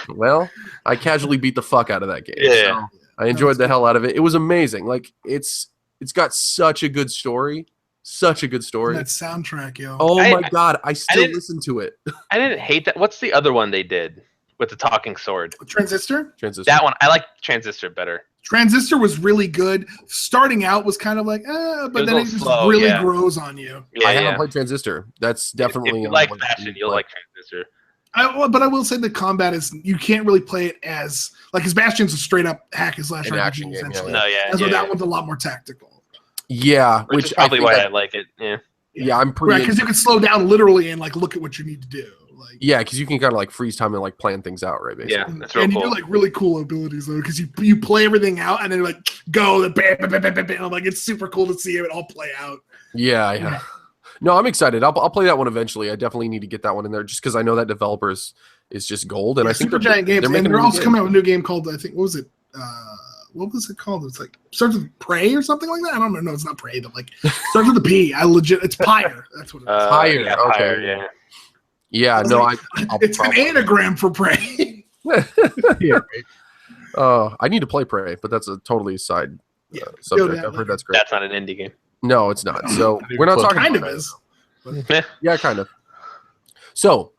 Well, I casually beat the fuck out of that game. Yeah. So I enjoyed the hell out of it. It was amazing. Like it's got such a good story. Such a good story. And that soundtrack, yo. Oh my God. I still listen to it. I didn't hate that. What's the other one they did with the talking sword? Transistor? That one. I like Transistor better. Transistor was really good. Starting out was kind of like, but then it just really grows on you. I haven't played Transistor. That's definitely if you like Bastion, you'll like Transistor. But I will say the combat is you can't really play it as Bastion's a straight up hack and slash action RPG game. essentially. No, that one's a lot more tactical. Yeah, which is probably why I like it. Yeah, I'm pretty because you can slow down literally and like look at what you need to do. Like because you can kind of like freeze time and like plan things out, right? Basically. Yeah, that's real cool. You do like really cool abilities though, because you play everything out and then you're like go the bam, bam, bam, bam, bam. I'm like it's super cool to see it all play out. Yeah. No, I'm excited. I'll play that one eventually. I definitely need to get that one in there just because I know that developer is just gold, and I think Super Giant Games, and they're also coming out with a new game called I think what was it called? It's like starts with Prey or something like that. I don't know. No, it's not Prey, but like starts with a P. It's Pyre. That's what it is. Pyre. Yeah, okay. Pyre, Yeah. No, it's an anagram for Prey. Yeah. I need to play Prey, but that's a totally side subject. I've heard that's great. That's not an indie game. No, it's not. So we're not talking. Kind of is. Yeah, kind of. So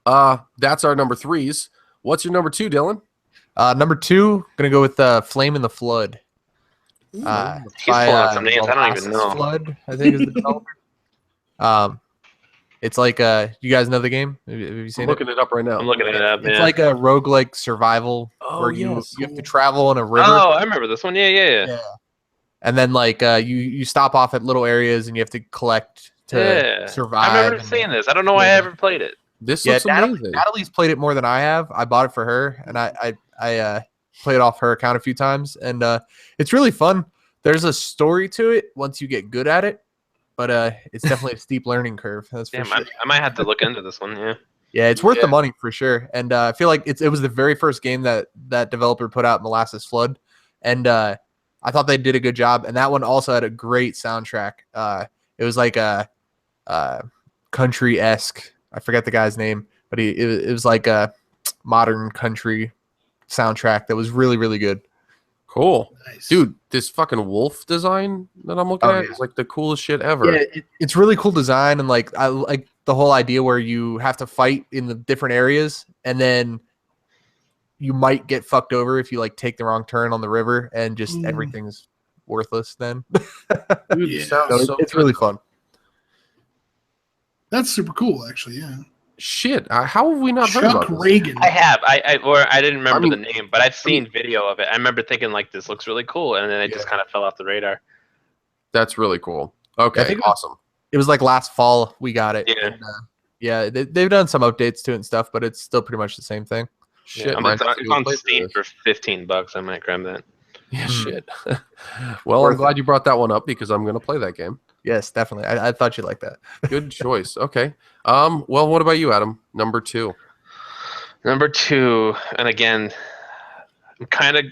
that's our number 3s. What's your number 2, Dylan? Number 2, gonna go with Flame in the Flood. He's pulling out some names I don't even know. Flood, I think is the developer. It's like you guys know the game? Have you seen I'm looking it up right now. I'm looking it up. It's like a roguelike survival where you have to travel in a river. Oh, I remember this one. Yeah. And then like you stop off at little areas and you have to collect to survive. I remember seeing this. I don't know why I ever played it. This looks amazing. Natalie's played it more than I have. I bought it for her, and I played off her account a few times, and it's really fun. There's a story to it once you get good at it, but it's definitely a steep learning curve. That's for sure. I might have to look into this one. Yeah. Yeah, it's worth the money for sure. And I feel like it was the very first game that developer put out, Molasses Flood, and I thought they did a good job. And that one also had a great soundtrack. It was like a country-esque. I forget the guy's name, but it was like a modern country soundtrack that was really, really good. Cool. Nice. Dude, this fucking wolf design that I'm looking at is like the coolest shit ever. Yeah, it's really cool design, and like I like the whole idea where you have to fight in the different areas, and then you might get fucked over if you like take the wrong turn on the river, and just everything's worthless then. Dude, it's really fun. That's super cool, actually. Yeah. Shit, how have we not heard about this? Reagan. I have. I didn't remember the name, but I've seen video of it. I remember thinking like this looks really cool, and then it just kind of fell off the radar. That's really cool. Okay, awesome. It was like last fall we got it. Yeah. And, they've done some updates to it and stuff, but it's still pretty much the same thing. Shit, it's on Steam for $15. I might grab that. Yeah, shit. Well, I'm glad you brought that one up because I'm going to play that game. Yes, definitely. I thought you'd like that. Good choice. Okay. Well, what about you, Adam? Number 2. Number 2, and again, I'm kind of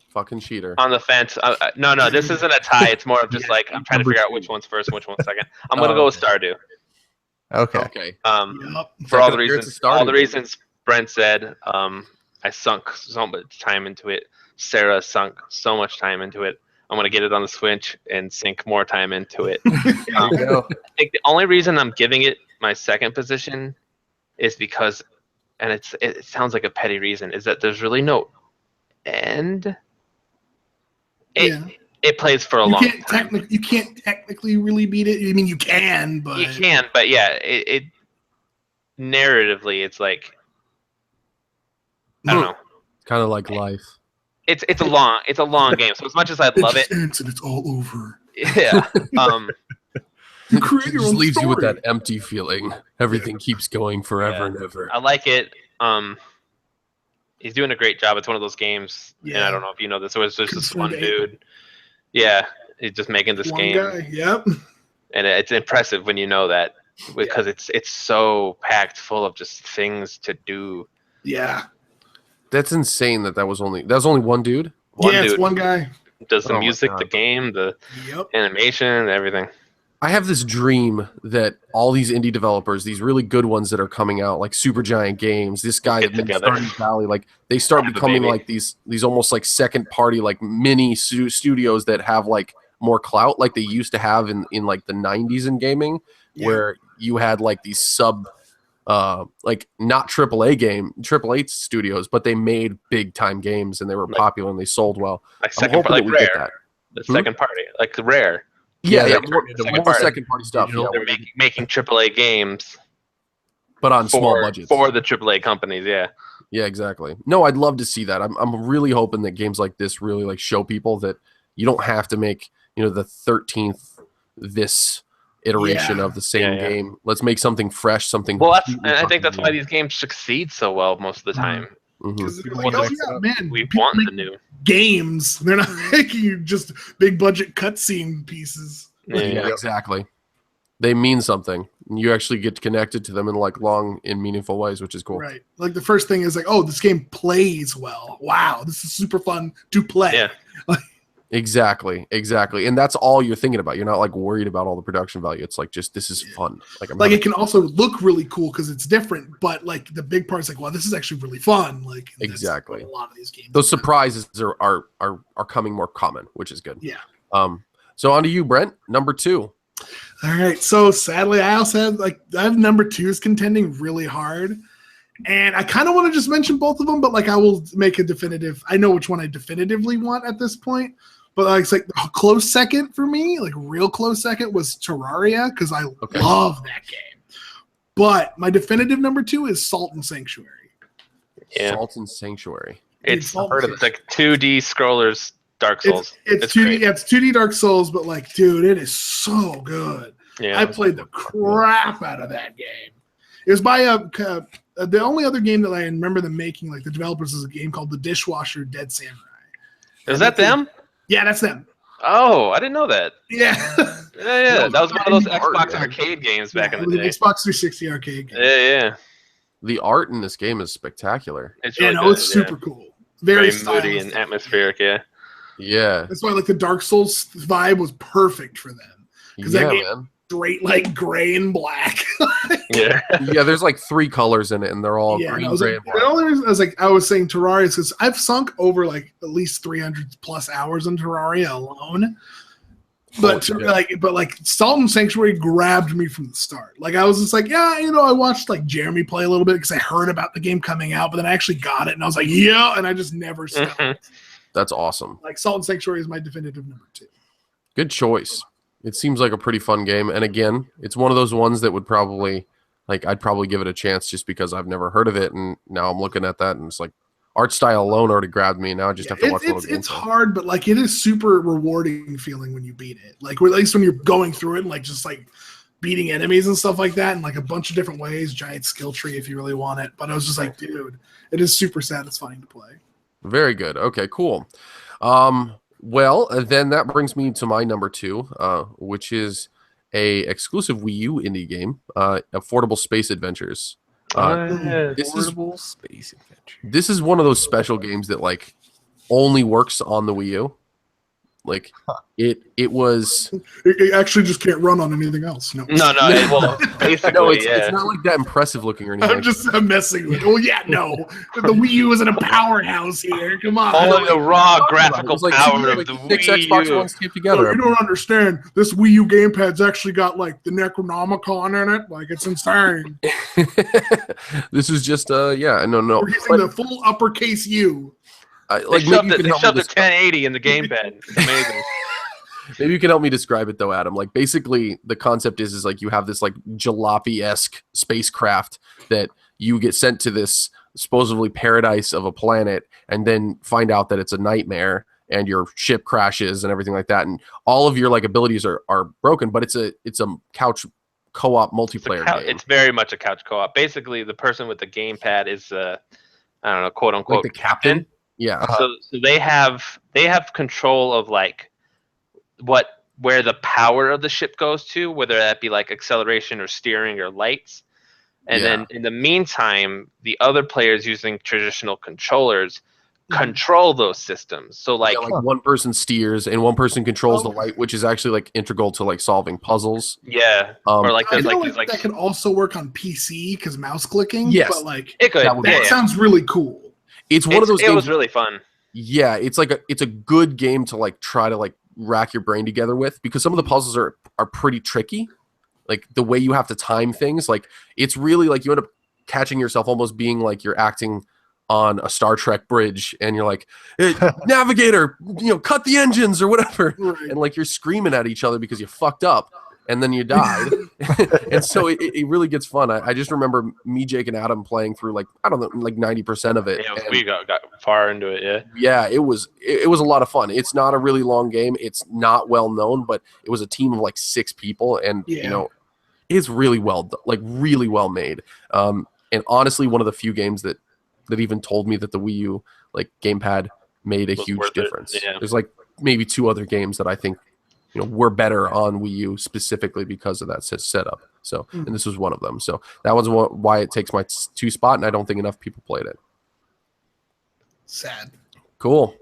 fucking cheater on the fence. No, this isn't a tie. It's more of just like I'm trying to figure out which one's first and which one's second. I'm gonna go with Stardew. Okay. For all the reasons Brent said, I sunk so much time into it. Sarah sunk so much time into it. I'm going to get it on the Switch and sink more time into it. I think the only reason I'm giving it my second position is because, and it sounds like a petty reason, is that there's really no end. It plays for a long time. You can't technically really beat it. I mean, you can, but... You can, but yeah, it narratively, it's like, I don't know. Kind of like life. It's a long game. So as much as I'd love it, ends and it's all over. Yeah. You create your own leaves story. you with that empty feeling. Everything keeps going forever and ever. I like it. He's doing a great job. It's one of those games, and I don't know if you know this. It was just this one dude. Yeah, he's just making this game. Guy. Yep. And it's impressive when you know that because it's so packed full of just things to do. Yeah. That's insane that was only one dude? It's one guy. Does the music, the game, the animation, everything. I have this dream that all these indie developers, these really good ones that are coming out, like Supergiant Games, this guy that made Stardew Valley, like they start becoming like these almost like second party, like mini studios that have like more clout, like they used to have in like the 90s in gaming, where you had like these like not AAA studios, but they made big time games and they were popular and they sold well. Like second party, like Rare. The second party, like the Rare. More second party stuff. They're making AAA games, but on small budgets for the AAA companies. Yeah, exactly. No, I'd love to see that. I'm really hoping that games like this really like show people that you don't have to make the 13th this iteration of the same game. Let's make something fresh, something. Well, I think that's why these games succeed so well most of the time. Man, we want the new games. They're not making just big budget cutscene pieces. Yeah, exactly. They mean something. You actually get connected to them in like long and meaningful ways, which is cool. Right. Like the first thing is like, oh, this game plays well. Wow, this is super fun to play. Yeah. Exactly. And that's all you're thinking about. You're not like worried about all the production value. It's like just this is fun. Like it can also look really cool because it's different, but like the big part is like, wow, this is actually really fun. Like exactly. A lot of these games. Those surprises are coming more common, which is good. Yeah. So on to you, Brent, number 2. All right. So sadly, I also have number 2s contending really hard. And I kind of want to just mention both of them, but like I will make a definitive. I know which one I definitively want at this point. But like it's like a close second for me, like real close second was Terraria because I love that game. But my definitive number 2 is Salt and Sanctuary. Yeah. Salt and Sanctuary. It's like 2D scrollers, Dark Souls. It's 2D. Yeah, it's 2D Dark Souls, but like, dude, it is so good. Yeah. I played the crap out of that game. It was by the only other game that I remember them making, like the developers, is a game called The Dishwasher Dead Samurai. Is that them? Yeah, that's them. Oh, I didn't know that. Yeah. Yeah. That was one of those Xbox arcade games back in the day. Xbox 360 arcade game. Yeah. The art in this game is spectacular. It's really good, it's super cool. Very moody and atmospheric. Yeah. Yeah. That's why like the Dark Souls vibe was perfect for them. Because that game man. Straight like gray and black. Yeah. Yeah, there's like 3 colors in it, and they're all green, gray, and black. The only reason I was saying Terraria is because I've sunk over like at least 300 plus hours in Terraria alone. But Salt and Sanctuary grabbed me from the start. Like I was just like, yeah, I watched like Jeremy play a little bit because I heard about the game coming out, but then I actually got it and I was like, yeah, and I just never stopped. That's awesome. Like Salt and Sanctuary is my definitive number 2. Good choice. It seems like a pretty fun game, and again, it's one of those ones that would probably, I'd probably give it a chance just because I've never heard of it, and now I'm looking at that, and it's like art style alone already grabbed me. Now I just have to watch a little gameplay. It's hard, but like it is super rewarding feeling when you beat it. Like at least when you're going through it, and like just like beating enemies and stuff like that, in like a bunch of different ways. Giant skill tree if you really want it. But I was just like, dude, it is super satisfying to play. Very good. Okay, cool. Well, then that brings me to my number 2, which is a exclusive Wii U indie game, Affordable Space Adventures. This is one of those special games that like only works on the Wii U. Like it was. It actually just can't run on anything else. No. Well, basically, it's not like that impressive looking or anything. I'm messing with. Oh yeah, no. The Wii U isn't a powerhouse here. Come on. Only the raw graphical power of the Wii U. 6 Xbox Ones taped together. You don't understand. This Wii U gamepad's actually got like the Necronomicon in it. Like it's insane. This is just no. We're using the full uppercase U. They shoved the 1080 in the gamepad. It's amazing. Maybe you can help me describe it though, Adam. Like basically the concept is like you have this like jalopy-esque spacecraft that you get sent to this supposedly paradise of a planet and then find out that it's a nightmare and your ship crashes and everything like that. And all of your like abilities are broken, but it's a couch co-op multiplayer game. It's very much a couch co-op. Basically the person with the gamepad is I don't know, quote unquote, like the captain. Yeah. So they have control of like where the power of the ship goes to, whether that be like acceleration or steering or lights. And then in the meantime, the other players using traditional controllers control those systems. So like one person steers and one person controls the light, which is actually like integral to like solving puzzles. Yeah. Or like that can also work on PC because mouse clicking. Yes. But like it could. That sounds really cool. It's one of those games. It was really fun. Yeah, it's a good game to like try to like rack your brain together with because some of the puzzles are pretty tricky. Like the way you have to time things, like it's really like you end up catching yourself almost being like you're acting on a Star Trek bridge and you're like, hey, navigator, cut the engines or whatever. Right. And like you're screaming at each other because you fucked up and then you died. And so it really gets fun. I just remember me, Jake, and Adam playing through like, I don't know, like 90% of it. Yeah, we got far into it, yeah. Yeah, it was a lot of fun. It's not a really long game. It's not well known, but it was a team of like 6 people and, it's really really well made. And honestly, one of the few games that even told me that the Wii U like gamepad made a huge difference. Yeah. There's like maybe 2 other games that I think we're better on Wii U specifically because of that setup. So, and this was one of them. So that was why it takes my 2 spot, and I don't think enough people played it. Sad. Cool.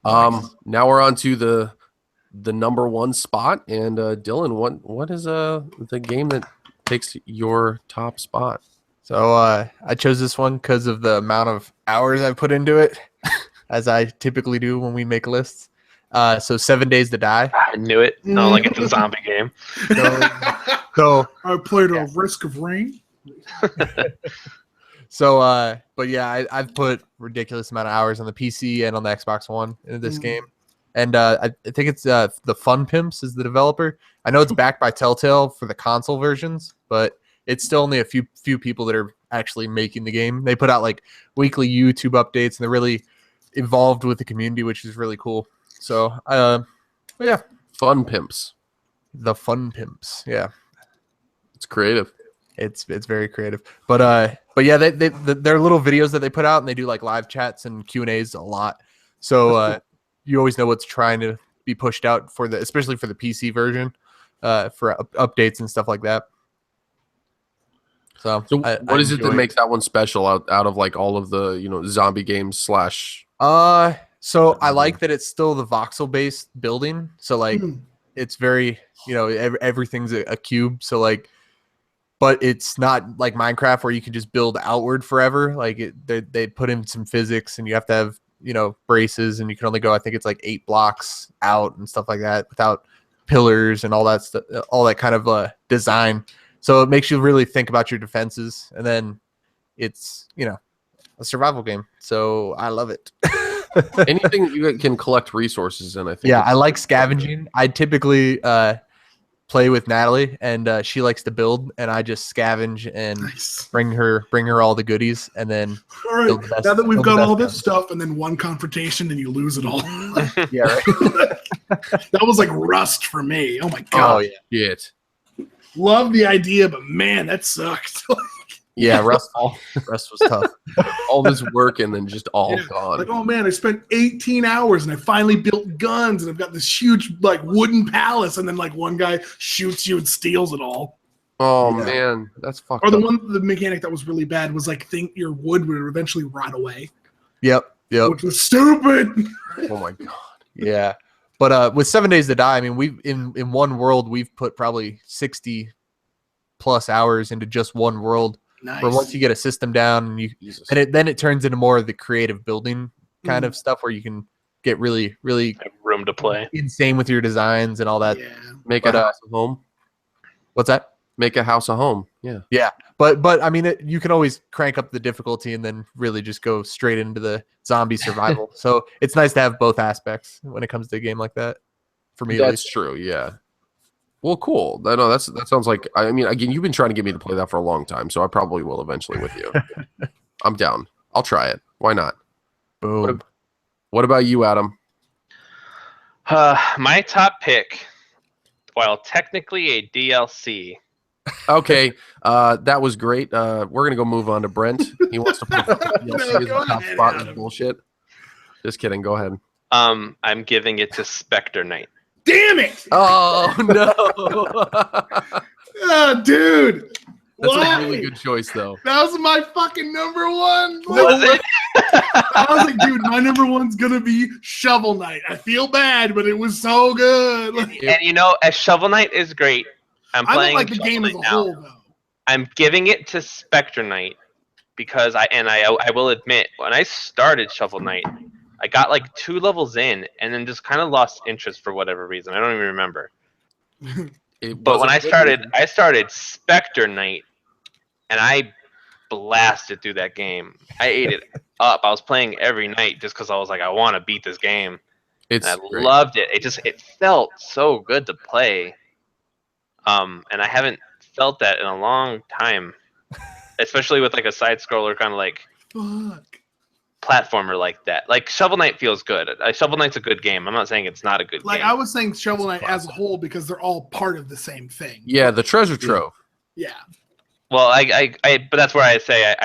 Nice. Now we're on to the number 1 spot, and Dylan, what is the game that takes your top spot? So I chose this one because of the amount of hours I put into it, as I typically do when we make lists. So 7 Days to Die. I knew it. No, like it's a zombie game. So I played a Risk of Rain. So, but yeah, I've put ridiculous amount of hours on the PC and on the Xbox One into this game. And I think it's the Fun Pimps is the developer. I know it's backed by Telltale for the console versions, but it's still only a few people that are actually making the game. They put out like weekly YouTube updates, and they're really involved with the community, which is really cool. So, Fun Pimps. The Fun Pimps, yeah. It's creative. It's very creative. But yeah, they're little videos that they put out, and they do like live chats and Q&As a lot. So you always know what's trying to be pushed out for especially for the PC version, for updates and stuff like that. So what is it that makes that one special out of like all of the zombie games slash? So I like that it's still the voxel based building. So like it's very everything's a cube. So like, but it's not like Minecraft where you can just build outward forever. Like they put in some physics, and you have to have braces, and you can only go, I think it's like 8 blocks out and stuff like that without pillars and all that stuff, all that kind of design. So it makes you really think about your defenses, and then it's a survival game. So I love it. Anything you can collect resources in, I think. Yeah, I like scavenging. I typically play with Natalie, and she likes to build, and I just scavenge and bring her all the goodies, and then all right. Now that we've got all this stuff, and then one confrontation, and you lose it all. Yeah, right. That was like Rust for me. Oh my god. Oh yeah. Shit. Love the idea, but man, that sucked. Yeah, Rust was tough. All this work and then just all gone. Like, oh man, I spent 18 hours and I finally built guns, and I've got this huge like wooden palace, and then like one guy shoots you and steals it all. Oh man, that's fucked Or up. the mechanic that was really bad was like think your wood would eventually rot away. Yep. Which was stupid. Oh my god. Yeah. But with 7 Days to Die, I mean, we've in one world we've put probably 60 plus hours into just one world. Nice. Where once you get a system down, and then it turns into more of the creative building kind of stuff, where you can get really have room to play, insane with your designs and all that. Yeah. Make a house a home. What's that? Make a house a home. Yeah. Yeah. But I mean, you can always crank up the difficulty and then really just go straight into the zombie survival. So it's nice to have both aspects when it comes to a game like that. For me, that's true. Yeah. Well, cool. No, that sounds like. I mean, again, you've been trying to get me to play that for a long time, so I probably will eventually with you. I'm down. I'll try it. Why not? Boom. What about you, Adam? My top pick, while technically a DLC. Okay, that was great. We're gonna go move on to Brent. He wants to put DLC as the top spot. Is bullshit. Just kidding. Go ahead. I'm giving it to Spectre Knight. Damn it! Oh no! Oh, dude, that's a really good choice, though. That was my fucking number one. Was it? I was like, dude, my number one's gonna be Shovel Knight. I feel bad, but it was so good. And as Shovel Knight is great, I'm playing like the game as a whole, though. I'm giving it to Spectre Knight because I will admit, when I started Shovel Knight, I got like 2 levels in and then just kind of lost interest for whatever reason. I don't even remember. But when I started Spectre Knight, and I blasted through that game. I ate it up. I was playing every night just because I was like, I want to beat this game. I loved it. It felt so good to play. And I haven't felt that in a long time, especially with like a side scroller kind of like platformer like that. Like Shovel Knight feels good. Shovel Knight's a good game. I'm not saying it's not a good game. I was saying Shovel Knight as a whole because they're all part of the same thing. Yeah, the treasure trove. Yeah. Well, but that's where I say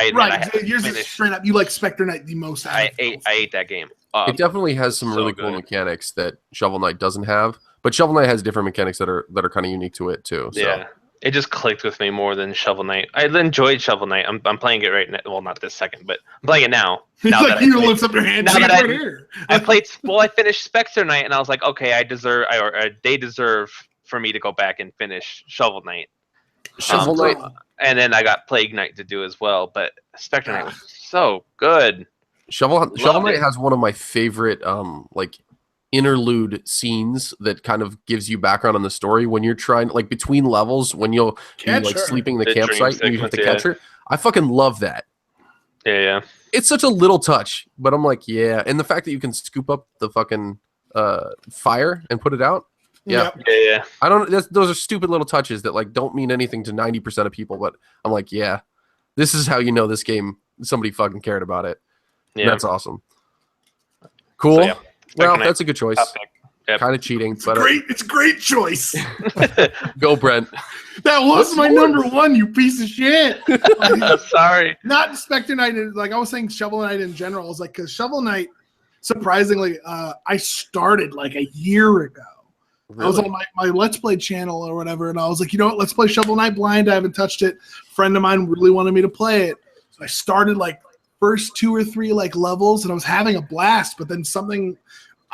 yours is straight up. You like Spectre Knight the most. I ate that game. It definitely has some really cool mechanics that Shovel Knight doesn't have, but Shovel Knight has different mechanics that are kind of unique to it too. So. Yeah, it just clicked with me more than Shovel Knight. I enjoyed Shovel Knight. I'm playing it right now. Well, not this second, but I'm playing it now. Now like you lift up your hand. Now that I finished Spectre Knight, and I was like, okay, they deserve for me to go back and finish Shovel Knight. Shovel Knight. And then I got Plague Knight to do as well, but Spectre Knight was so good. Shovel Knight has one of my favorite like interlude scenes that kind of gives you background on the story when you're trying like between levels when you'll be like sleeping in the campsite and you have to catch her. I fucking love that. Yeah. It's such a little touch, but I'm like, yeah. And the fact that you can scoop up the fucking fire and put it out. Yeah. I don't. Those are stupid little touches that like don't mean anything to 90% of people, but I'm like, yeah, this is how you know this game. Somebody fucking cared about it. Yeah, that's awesome. Cool. So, well, that's a good choice. Kind of cheating, but it's a great choice. Go, Brent. That was my number one, you piece of shit. Sorry. Not Spectre Knight. Like I was saying, Shovel Knight in general. I was like, because Shovel Knight, surprisingly, I started like a year ago. Really? I was on my Let's Play channel or whatever, and I was like, you know what? Let's play Shovel Knight blind. I haven't touched it. A friend of mine really wanted me to play it, so I started like first 2 or 3 like levels, and I was having a blast. But then something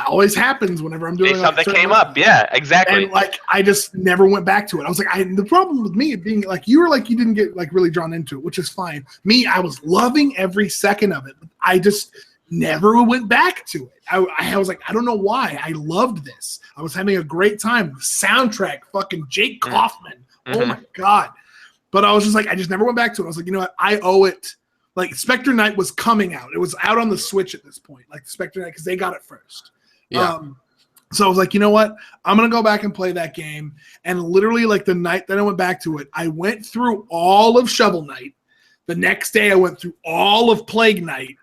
always happens whenever I'm doing something came up. Yeah, exactly. And like I just never went back to it. I was like, the problem with me being like you were like you didn't get like really drawn into it, which is fine. Me, I was loving every second of it. I just never went back to it. I was like, I don't know why. I loved this. I was having a great time. The soundtrack, fucking Jake Kaufman. Mm-hmm. Oh my god. But I was just like, I just never went back to it. I was like, you know what? I owe it. Like Spectre Knight was coming out. It was out on the Switch at this point. Like Spectre Knight, because they got it first. Yeah. So I was like, you know what? I'm going to go back and play that game. And literally like the night that I went back to it, I went through all of Shovel Knight. The next day I went through all of Plague Knight.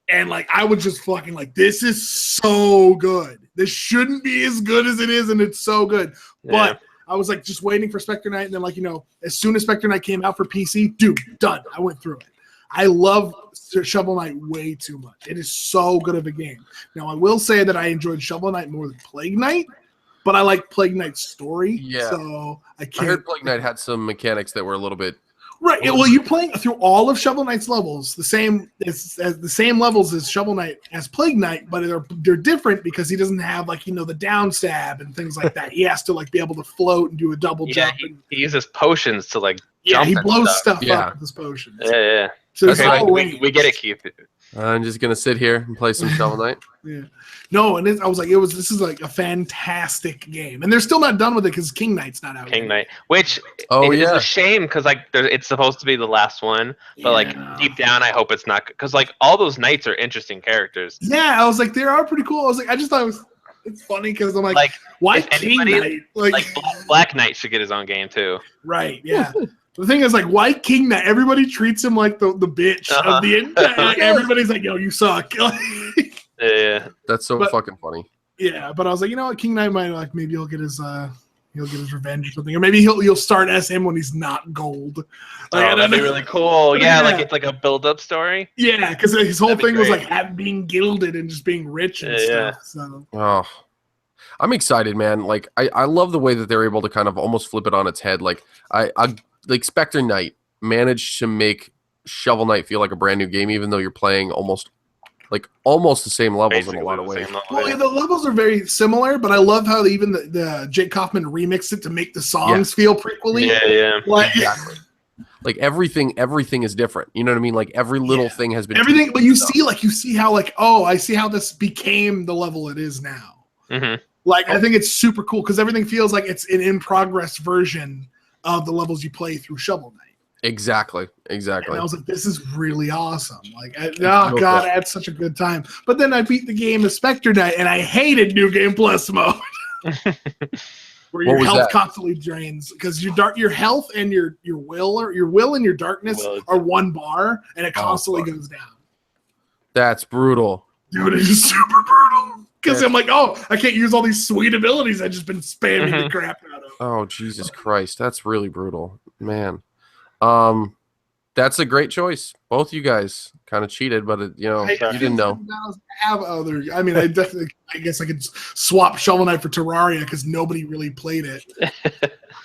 And like, I was just fucking like, this is so good. This shouldn't be as good as it is. And it's so good. Yeah. But I was like just waiting for Spectre Knight. And then like, you know, as soon as Spectre Knight came out for PC, dude, done. I went through it. I love Shovel Knight way too much. It is so good of a game. Now, I will say that I enjoyed Shovel Knight more than Plague Knight, but I like Plague Knight's story. Yeah. So I heard Plague Knight had some mechanics that were a little bit. Right. Well, you're playing through all of Shovel Knight's levels, the same levels as Shovel Knight as Plague Knight, but they're different because he doesn't have like, you know, the down stab and things like that. He has to like be able to float and do a double jump. He uses potions to like jump. Yeah, he blows stuff up with his potions. Yeah. So we get it, Keith. I'm just gonna sit here and play some Shovel Knight. Yeah. No, and I was like, this is like a fantastic game, and they're still not done with it because King Knight's not out. King Knight, which is a shame because like it's supposed to be the last one, but like deep down, I hope it's not because like all those knights are interesting characters. Yeah, I was like, they are pretty cool. I was like, I just thought it's funny because I'm like why King Knight? Like Black Knight should get his own game too. Right. Yeah. The thing is, like, why King Knight? Everybody treats him like the bitch of the internet. Like, everybody's like, yo, you suck. Yeah. That's so fucking funny. Yeah, but I was like, you know what? King Knight might, like, maybe he'll get his revenge or something. Or maybe you'll start SM when he's not gold. Like, that'd be really cool. Yeah, like it's like a build-up story. Yeah, because his whole thing was, like, being gilded and just being rich and stuff. So. Oh. I'm excited, man. Like, I love the way that they're able to kind of almost flip it on its head. Like, like Spectre Knight managed to make Shovel Knight feel like a brand new game, even though you're playing almost the same levels basically in a lot of ways. Well, yeah, the levels are very similar, but I love how even the Jake Kaufman remixed it to make the songs feel prequely. Yeah. Like, exactly. Like everything is different. You know what I mean? Like every little thing has been everything, but you see how like, oh, I see how this became the level it is now. Mm-hmm. Like I think it's super cool because everything feels like it's an in progress version of the levels you play through Shovel Knight. Exactly. And I was like, this is really awesome. Like, I had such a good time. But then I beat the game of Spectre Knight, and I hated New Game Plus mode, where your health constantly drains because your health and your will and your darkness are one bar, and it constantly goes down. That's brutal, dude. It is super brutal. Because I'm like, oh, I can't use all these sweet abilities I've just been spamming the crap out of. Oh, Jesus Christ. That's really brutal. Man. That's a great choice. Both you guys kind of cheated, but you didn't know. I guess I could swap Shovel Knight for Terraria because nobody really played it.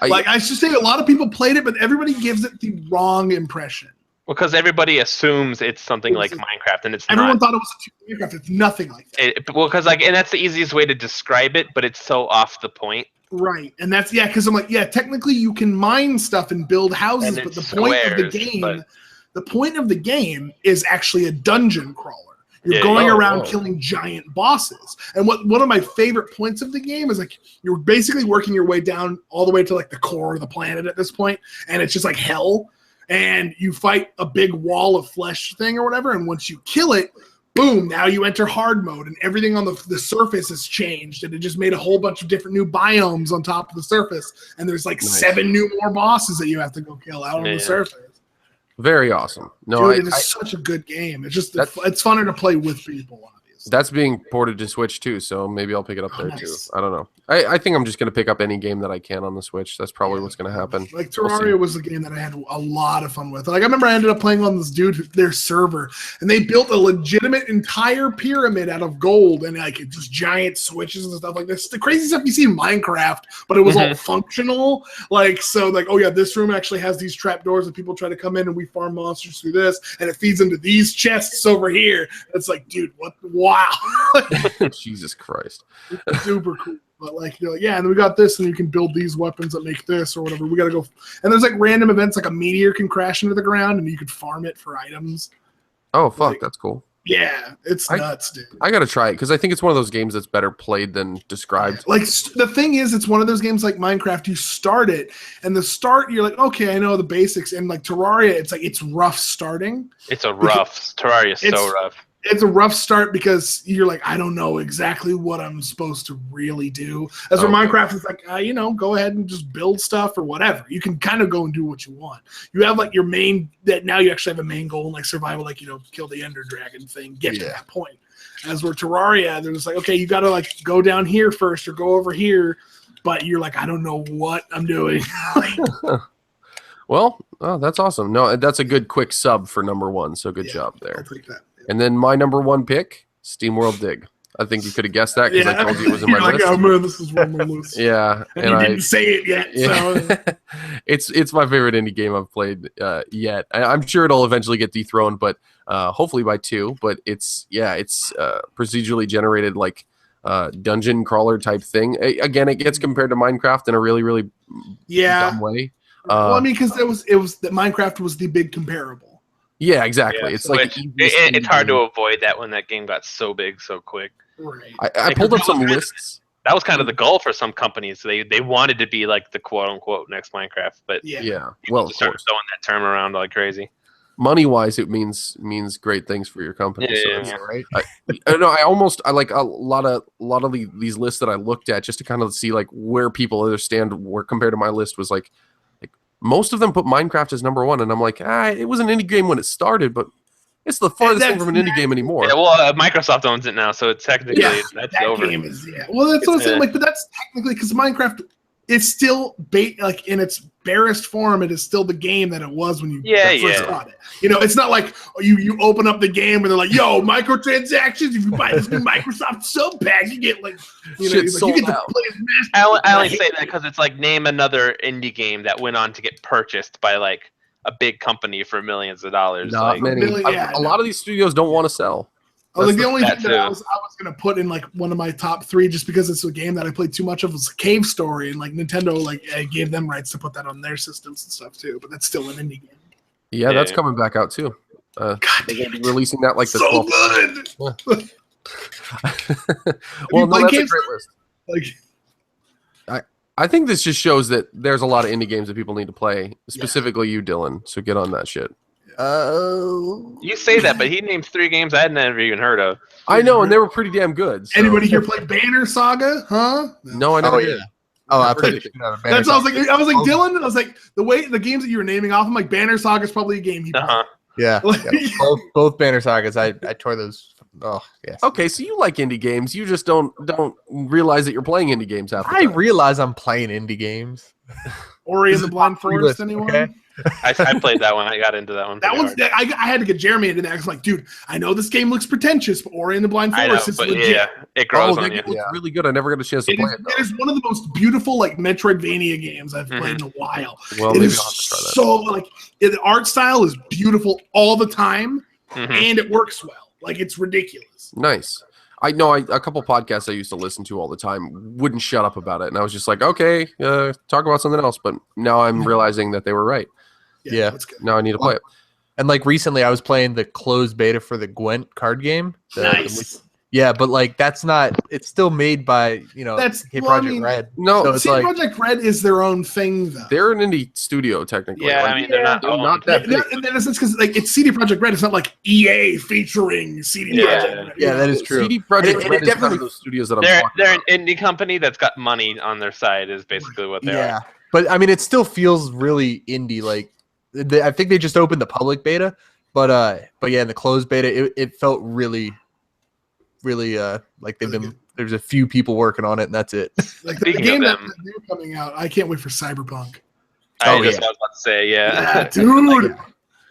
I should say a lot of people played it, but everybody gives it the wrong impression. Because everybody assumes it's something like Minecraft, and it's everyone not. Thought it was Minecraft. It's nothing like that. And that's the easiest way to describe it, but it's so off the point. Right, and that's because I'm like, technically you can mine stuff and build houses, but the point of the game is actually a dungeon crawler. You're going around killing giant bosses. And one of my favorite points of the game is like you're basically working your way down all the way to like the core of the planet at this point, and it's just like hell. And you fight a big wall of flesh thing or whatever, and once you kill it, boom, now you enter hard mode, and everything on the surface has changed, and it just made a whole bunch of different new biomes on top of the surface, and there's like 7 new more bosses that you have to go kill out on the surface. Very awesome. No, dude, it is such a good game. It's just it's funner to play with people, obviously. That's being ported to Switch too, so maybe I'll pick it up there too. Nice. I don't know. I think I'm just gonna pick up any game that I can on the Switch. That's probably what's gonna happen. Like Terraria was the game that I had a lot of fun with. Like I remember I ended up playing on this their server, and they built a legitimate entire pyramid out of gold and like just giant switches and stuff like this. The crazy stuff you see in Minecraft, but it was all functional. Like so, like oh yeah, this room actually has these trapdoors, and people try to come in, and we farm monsters through this, and it feeds into these chests over here. It's like, dude, what? Wow. Jesus Christ. Super cool. But like, you're like, yeah, and then we got this, and you can build these weapons that make this or whatever. We got to go. And there's like random events, like a meteor can crash into the ground, and you could farm it for items. Oh, fuck. That's cool. Yeah, it's nuts, dude. I got to try it because I think it's one of those games that's better played than described. Like, the thing is, it's one of those games like Minecraft, you start it, and the start, you're like, okay, I know the basics. And like Terraria, it's like, it's rough starting. It's a rough. Terraria is so rough. It's a rough start because you're like, I don't know exactly what I'm supposed to really do. As for Minecraft, it's like, go ahead and just build stuff or whatever. You can kind of go and do what you want. You have like your main, that now you actually have a main goal in like survival, like, kill the Ender Dragon thing, get to that point. As for Terraria, they're just like, okay, you got to like go down here first or go over here. But you're like, I don't know what I'm doing. Well, that's awesome. No, that's a good quick sub for number one. So good job there. I'll take that. And then my number one pick, SteamWorld Dig. I think you could have guessed that because I told you it was in my list. Oh man, this is one more list. Yeah, and you didn't say it yet. So. It's my favorite indie game I've played yet. I'm sure it'll eventually get dethroned, but hopefully by 2. But it's procedurally generated like dungeon crawler type thing. Again, it gets compared to Minecraft in a really really dumb way. Well, I mean, because it was that Minecraft was the big comparable. Yeah, exactly. Yeah, it's like it's hard to avoid that when that game got so big so quick. Right. I pulled up some lists. That was kind of the goal for some companies. They wanted to be like the quote unquote next Minecraft, but well, started throwing that term around like crazy. Money wise, it means great things for your company. Right. I like a lot of these lists that I looked at just to kind of see like where people understand where compared to my list was like most of them put Minecraft as number one, and I'm like, it was an indie game when it started, but it's the farthest thing from an indie game anymore. Yeah, well, Microsoft owns it now, so it's technically that's that over. Game is, well, that's what I'm saying. Like, but that's technically because Minecraft, it's still like in its barest form. It is still the game that it was when you first got it. It's not like you open up the game and they're like, "Yo, microtransactions. If you buy this new Microsoft sub pack, you get like, you get to play as Master." I only say that because it's like name another indie game that went on to get purchased by like a big company for millions of dollars. Not many. A lot of these studios don't want to sell. Like the only thing that I was going to put in like one of my top 3 just because it's a game that I played too much of was Cave Story, and like Nintendo gave them rights to put that on their systems and stuff too, but that's still an indie game. Yeah, that's coming back out too. They're going to be releasing that like the 12th. Good. Well, no, that's a great list. Like, I think this just shows that there's a lot of indie games that people need to play, specifically you, Dylan. So get on that shit. You say that, but he named 3 games I had never even heard of. I know, and they were pretty damn good. So. Anybody here play Banner Saga? Huh? No, I never did. Oh, I played it. That's what I was like, Dylan. I was like, the games that you were naming off, I'm like, Banner Saga is probably a game he played. Yeah. Both Banner Sagas. I tore those. Oh, yes. Okay, so you like indie games. You just don't realize that you're playing indie games half the time. I realize I'm playing indie games. Ori and the Blind Forest, anyone? Okay. I played that one. I got into that one. I had to get Jeremy into that. I was like, dude, I know this game looks pretentious, but Ori and the Blind Forest is legit. Yeah, it grows on you. It looks really good. I never got a chance to play it. It is one of the most beautiful like Metroidvania games I've played in a while. Well, it is so like the art style is beautiful all the time, and it works well. Like it's ridiculous. Nice. I know a couple podcasts I used to listen to all the time wouldn't shut up about it, and I was just like, okay, talk about something else. But now I'm realizing that they were right. Yeah. Now I need to play it. And like recently, I was playing the closed beta for the Gwent card game. Nice. Yeah, but like that's not. It's still made by that's Project Red. No, so it's CD Project Red is their own thing though. They're an indie studio technically. Yeah, I mean they're not that big. In a sense, because like it's CD Project Red. It's not like EA featuring CD Project Red. Yeah, that is true. CD Project Red is one of those studios that they're an indie company that's got money on their side. Is basically what they are. Yeah, but I mean, it still feels really indie. Like I think they just opened the public beta, but yeah, in the closed beta, it felt really really like they've been. There's a few people working on it, and that's it. Like the game that they're coming out, I can't wait for Cyberpunk. I was about to say, yeah dude.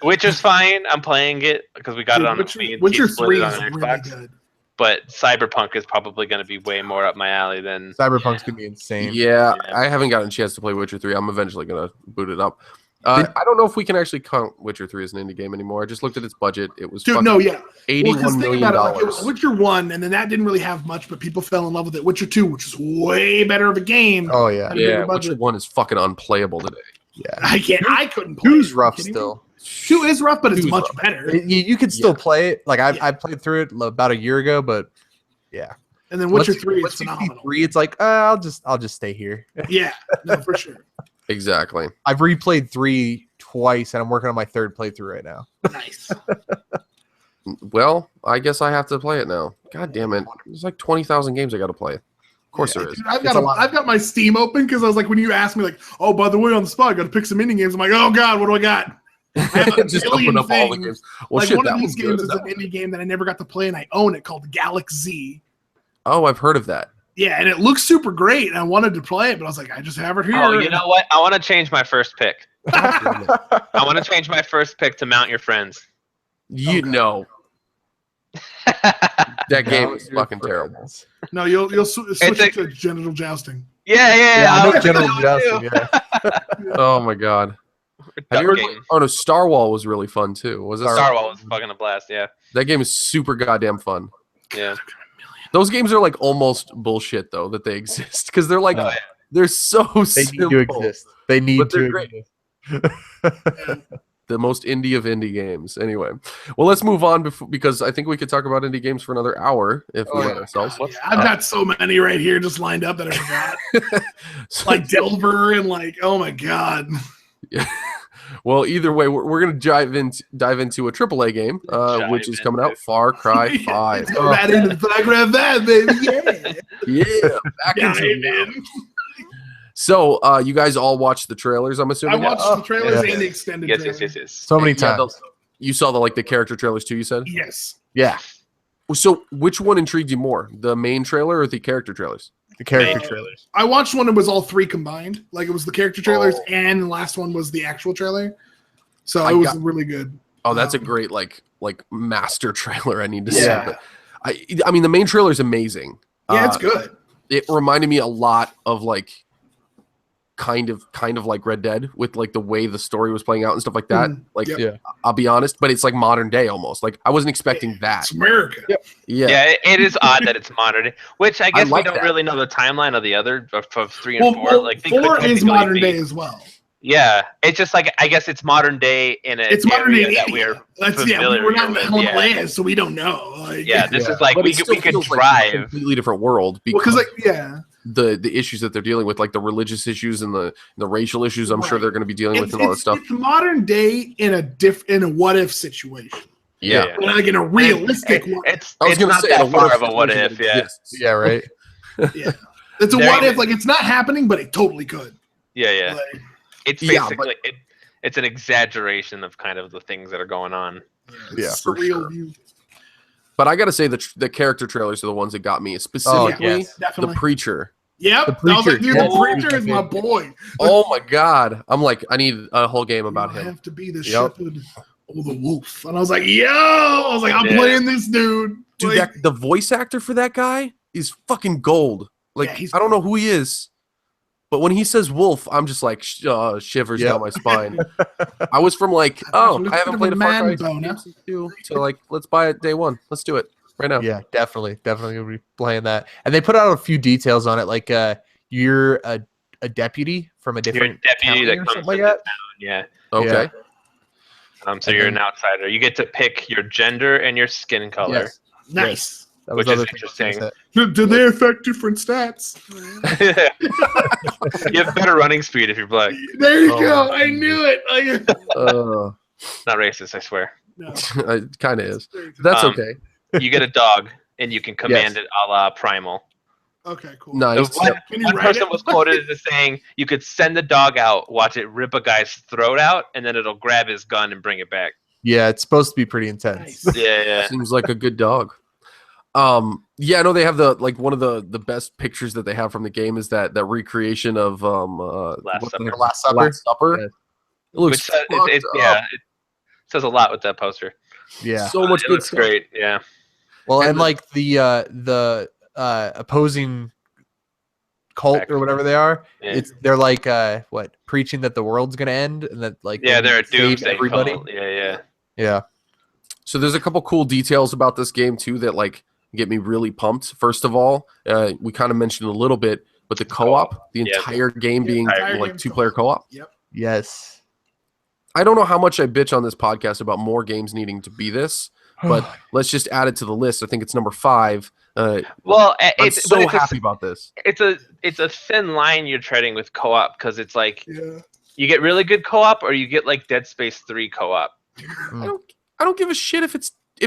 Witcher's fine. I'm playing it because we got it on Witcher 3 is really good. But Cyberpunk is probably going to be way more up my alley than Cyberpunk's gonna be insane. Yeah, I haven't gotten a chance to play Witcher 3. I'm eventually gonna boot it up. I don't know if we can actually count Witcher 3 as an indie game anymore. I just looked at its budget. It was $81 million. Like, it was Witcher 1, and then that didn't really have much, but people fell in love with it. Witcher 2, which is way better of a game. Oh yeah, Witcher 1 is fucking unplayable today. Yeah, I couldn't play. 2's rough still. 2 is rough, but it's much better. You can still play it. Like I played through it about a year ago, but yeah. And then Witcher 3 is phenomenal. 3, it's like I'll just stay here. Yeah, no, for sure. Exactly. I've replayed 3 twice, and I'm working on my 3rd playthrough right now. Nice. Well, I guess I have to play it now. God damn it! There's like 20,000 games I got to play. Of course there is. Dude, I've got my Steam open because I was like, when you asked me, like, oh, by the way, on the spot, I got to pick some indie games. I'm like, oh god, what do I got? I have just open up all the games. Well, like shit, one of these games is an indie game that I never got to play, and I own it, called Galaxy. Oh, I've heard of that. Yeah, and it looks super great, and I wanted to play it, but I was like, I just have it here. Oh, you know what? I want to change my first pick. I want to change my first pick to Mount Your Friends. You know. That game is fucking terrible. No, you'll switch it to genital jousting. Yeah. I know genital jousting. Yeah. Oh my god. Have you heard, oh no, Star Wall was really fun too. Was it Star Wall was fucking a blast? Yeah. That game is super goddamn fun. Yeah. Those games are like almost bullshit though that they exist because they're like they're so simple. Need to exist. They need to exist. The most indie of indie games. Anyway, well, let's move on because I think we could talk about indie games for another hour if we let ourselves. Yeah, I've got so many right here just lined up that I forgot. Like Delver and like, oh my god. Yeah. Well, either way, we're gonna dive into a AAA game, which is coming out, Far Cry 5. Go right into Far Cry 5, baby. Yeah. Back into So, you guys all watched the trailers, I'm assuming? I watched the trailers and the extended trailers. Yes. So many times. You saw the character trailers too, you said? Yes. Yeah. So, which one intrigued you more, the main trailer or the character trailers? The character trailers. I watched one that was all 3 combined. Like, it was the character trailers and the last one was the actual trailer. So, it was really good. Oh, that's a great, like master trailer I need to see. But I mean, the main trailer is amazing. Yeah, it's good. It reminded me a lot of, kind of like Red Dead with like the way the story was playing out and stuff like that. I'll be honest, but it's like modern day almost. Like I wasn't expecting that. It's America. Yeah, it is odd that it's modern day, which I guess we don't really know the timeline of the other of 3 and 4. Like 4 is modern day as well. Yeah, it's just like I guess it's modern day in a area that we're familiar we're not in the Himalayas, so we don't know. Like, this is like we could drive like a completely different world because the issues that they're dealing with, like the religious issues and the racial issues, I'm sure they're going to be dealing with and all that stuff. It's modern day in a what if situation. Yeah, like in a realistic one. It's not that far of a what if. Yeah, right. Yeah, it's a what if. Like it's not happening, but it totally could. Yeah. Like, it's basically it's an exaggeration of kind of the things that are going on. Yeah, for sure. But I got to say the character trailers are the ones that got me, specifically the Preacher. Yep, the Preacher is my boy. Oh my god, I'm like, I need a whole game about him. I have to be the shepherd or the wolf, and I was like, I'm playing this dude. Dude, like, the voice actor for that guy is fucking gold. Like, I don't know who he is. But when he says wolf, I'm just like shivers down my spine. I was from like, I haven't played a Far Cry since 2, so like, let's buy it day 1. Let's do it right now. Yeah, definitely gonna be playing that. And they put out a few details on it, like you're a deputy from a different deputy that comes into town. Yeah. Okay. So you're an outsider. You get to pick your gender and your skin color. Yes. Nice. Which is interesting. Do they affect different stats? You have better running speed if you're black. There you go. I knew it. Not racist, I swear. No. It kind of is. That's okay. You get a dog, and you can command it a la Primal. Okay, cool. Nice. One person was quoted as saying you could send the dog out, watch it rip a guy's throat out, and then it'll grab his gun and bring it back. Yeah, it's supposed to be pretty intense. Nice. Yeah. Seems like a good dog. Yeah, I know they have the one of the best pictures that they have from the game is that recreation of Last Supper. Last Supper. Last Supper. Yeah. It looks it says a lot with that poster. Yeah, so much It good looks stuff. great. Yeah. well, And and like the opposing cult or whatever they are, Yeah. they're like what, preaching that the world's gonna end and that like Yeah, they they're a need to save doomsday everybody. cult. Yeah. Yeah. So there's a couple cool details about this game too that like get me really pumped. First of all, we kind of mentioned a little bit, but the co-op, the Yeah. entire game being entire like game's 2-player co-op. Yep. Yes. I don't know how much I bitch on this podcast about more games needing to be this, but let's just add it to the list. I think it's number 5. Well, I'm it's so happy about this. It's a thin line you're treading with co-op because it's like Yeah. you get really good co-op or you get like Dead Space 3 co-op. I don't give a shit if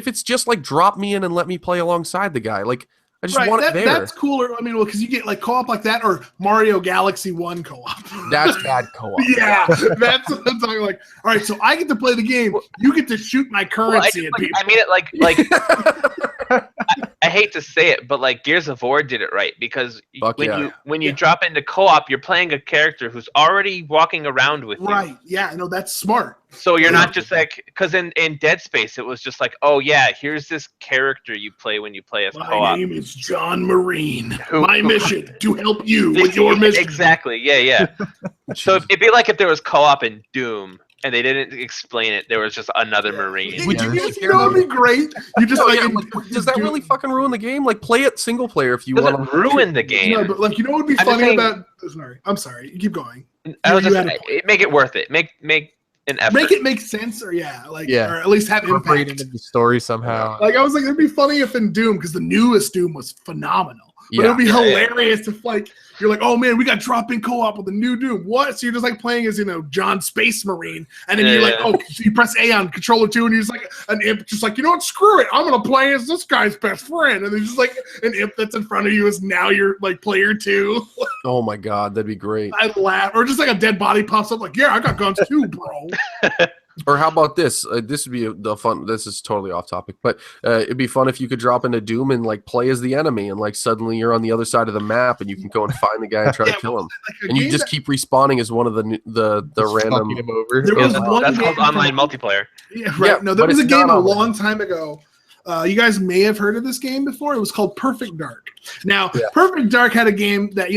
it's just like drop me in and let me play alongside the guy. Like I just want it there. That's cooler. I mean, well, because you get like co-op like that or Mario Galaxy 1 co-op. That's bad co-op. Yeah, that's what I'm talking like. All right, so I get to play the game. You get to shoot my currency at people. I mean it like I hate to say it, but like Gears of War did it right because when you drop into co-op, you're playing a character who's already walking around with you. Right. Yeah. No, that's smart. So you're not just like because in Dead Space it was just like, oh yeah, here's this character you play when you play as co-op. My name is John Marine. My mission to help you with your mission. Exactly. Yeah. So it'd be like if there was co-op in Doom and they didn't explain it, there was just another Marine. Would you You know, it'd be great. You just does that really fucking ruin the game? Like play it single player if you want to ruin the game. No, but like you know what would be funny about? Sorry, I'm sorry. You keep going. Make it worth it. Make an effort. Make it make sense, or or at least have Incorporate impact into the story somehow. Like I was like, it'd be funny if in Doom, because the newest Doom was phenomenal. But it'd be hilarious if like you're like, oh man, we got drop-in co-op with the new Doom. What? So you're just like playing as John Space Marine, and then you're like, oh, so you press A on controller 2, and you're just like an imp, just like, you know what? Screw it, I'm gonna play as this guy's best friend, and there's just like an imp that's in front of you is now you're like player 2. Oh my god, that'd be great. I'd laugh, or just like a dead body pops up, like, yeah, I got guns too, bro. Or how about this? This would be the fun. This is totally off topic, but it'd be fun if you could drop into Doom and like play as the enemy, and like suddenly you're on the other side of the map, and you can go and find the guy and try to kill him, and you just keep respawning as one of the random. Him over. There was one that's called online multiplayer. Yeah, right. Yeah, no, there but was a it's game not a online. long time ago. You guys may have heard of this game before. It was called Perfect Dark. Now, Perfect Dark had a game that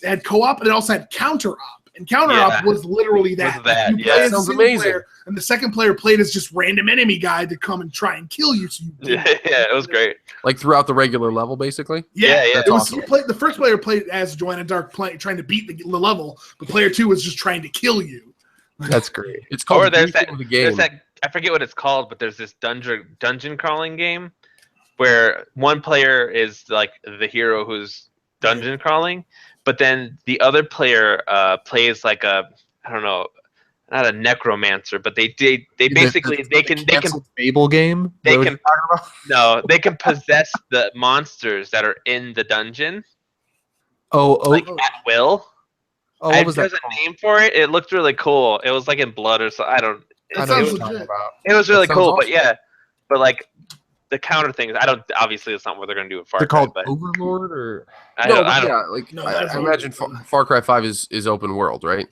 had co-op, and it also had counter-op. And counter-op was literally that. You play as sounds a single amazing. player, and the second player played as just random enemy guy to come and try and kill you. So you it was great. Like throughout the regular level, basically. Yeah. It was, awesome. the first player played as Joanna Dark, trying to beat the level, but player 2 was just trying to kill you. That's great. It's called. Or there's that, the game. there's that. I forget what it's called, but there's this dungeon crawling game where one player is like the hero who's dungeon crawling, but then the other player plays like a, I don't know, not a necromancer, but they basically they can Fable game. They can possess the monsters that are in the dungeon. Like at will. Oh, what was that? There's a name for it. It looked really cool. It was like in blood or something. I don't. It sounds legit. It was really cool, awesome. but like the counter things, I don't. Obviously, it's not what they're going to do with Far They're Cry. called But Overlord, or I don't. I imagine Far Cry 5 is open world, right?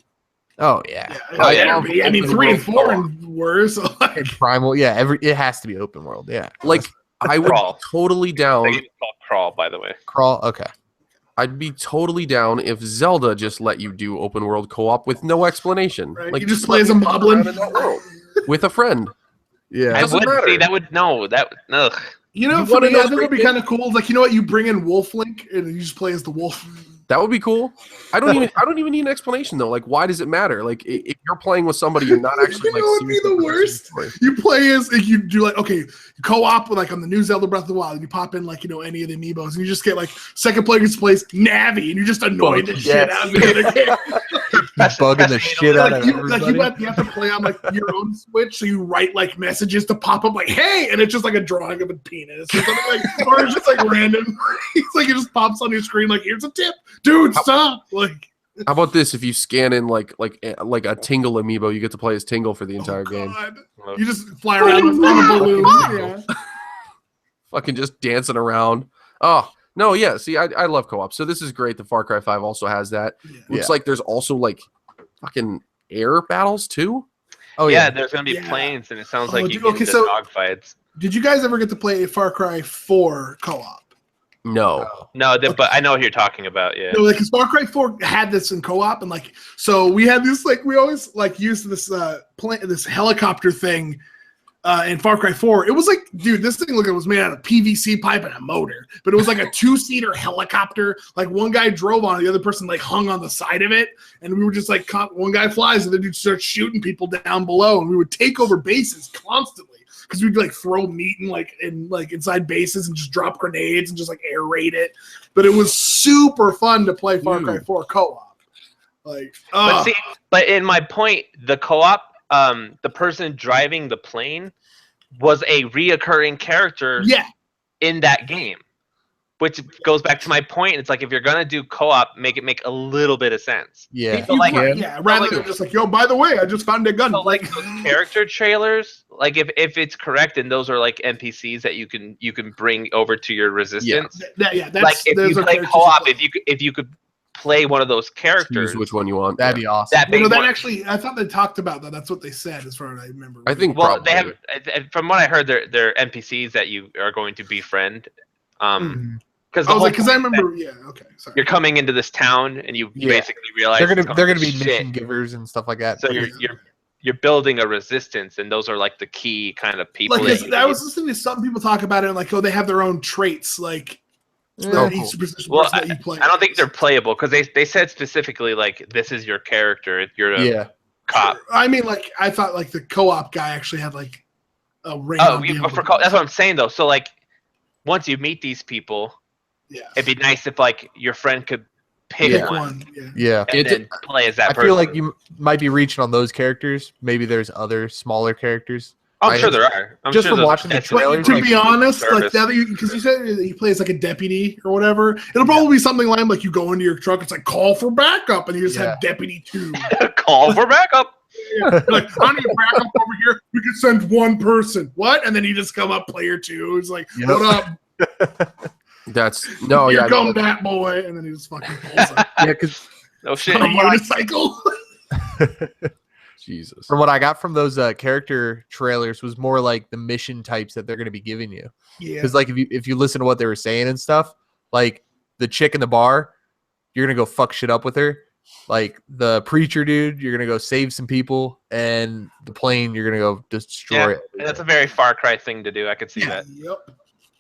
oh yeah, I mean, 3 and 4 were so. and Primal. Yeah, it has to be open world. Yeah, Like I would Crawl. be totally down. The game is called Crawl, by the way. Crawl. Okay. I'd be totally down if Zelda just let you do open world co-op with no explanation. Right, Like you just play as a let me run moblin around in that world with a friend. Yeah. I doesn't would matter. see that would ugh. You know, You for wanna me, know I think the it would be great kind of cool. Like, you know what? You bring in Wolf Link and you just play as the wolf. That would be cool. I don't even need an explanation though. Like, why does it matter? Like, if you're playing with somebody, you're not actually like. You know what would be the worst? You play as you do like you co-op with like on the new Zelda Breath of the Wild, and you pop in like any of the amiibos, and you just get like second player just plays Navi, and you just annoy the shit out of the other character. Bugging the shit out of everybody. You have to play on like your own Switch, so you write like messages to pop up like "Hey," and it's just like a drawing of a penis, or something or it's just like random. It's like it just pops on your screen like, "Here's a tip, dude, stop!" Like, how about this? If you scan in like a Tingle amiibo, you get to play as Tingle for the entire game. You just fly around on a balloon. Yeah. fucking just dancing around. Oh no, yeah. See, I love co-op. So this is great. The Far Cry 5 also has that. Yeah. Looks like there's also like fucking air battles too. Oh yeah, there's gonna be planes, and it sounds like you get into dogfights. Did you guys ever get to play Far Cry 4 co-op? No. But I know what you're talking about. Yeah. No, because Far Cry 4 had this in co-op, and like, so we had this like we always like used this this helicopter thing in Far Cry 4. It was like, dude, this thing was made out of PVC pipe and a motor, but it was like a 2-seater helicopter. Like one guy drove on it, the other person like hung on the side of it, and we were just like, one guy flies, and the dude starts shooting people down below, and we would take over bases constantly. Because we'd like throw meat in inside bases and just drop grenades and just like air raid it, but it was super fun to play Far Cry 4 co-op. Like, but in my point, the co-op, the person driving the plane was a reoccurring character. In that game, which goes back to my point. It's like if you're gonna do co-op, make it make a little bit of sense. Yeah, so like, rather than just like, yo, by the way, I just found a gun. So like those character trailers, like if it's correct, and those are like NPCs that you can bring over to your resistance. That's like if you play co-op, if you could play one of those characters, choose which one you want. That'd be awesome. That actually, I thought they talked about that. That's what they said, as far as I remember. I think. Well, they have. From what I heard, they're NPCs that you are going to befriend. Because I remember, sorry. You're coming into this town, and you basically realize they're gonna be mission givers and stuff like that. So you're building a resistance, and those are like the key kind of people. Like I was listening to some people talk about it, and like, they have their own traits, like. Each that you play. I don't think they're playable because they said specifically like this is your character. You're a cop. I mean, like I thought, like the co-op guy actually had like a ring. That's what I'm saying though. So like once you meet these people. Yeah. It'd be nice if like your friend could pick one. Yeah. And then play as that person. I feel like you might be reaching on those characters. Maybe there's other smaller characters. I'm sure there are. Just from watching the trailers. To be honest, like now that because you said he plays like a deputy or whatever, it'll probably be something like you go into your truck, it's like call for backup, and you just have Deputy 2. Call for backup. Like, I need backup over here. We can send one person. What? And then you just come up player 2. It's like, what up? Here come that boy, and then he just fucking pulls up. Because no shit, on a motorcycle. Jesus. From what I got from those character trailers was more like the mission types that they're going to be giving you. Yeah. Because like if you listen to what they were saying and stuff, like the chick in the bar, you're gonna go fuck shit up with her. Like the preacher dude, you're gonna go save some people, and the plane, you're gonna go destroy it. And that's a very Far Cry thing to do. I could see that. Yep.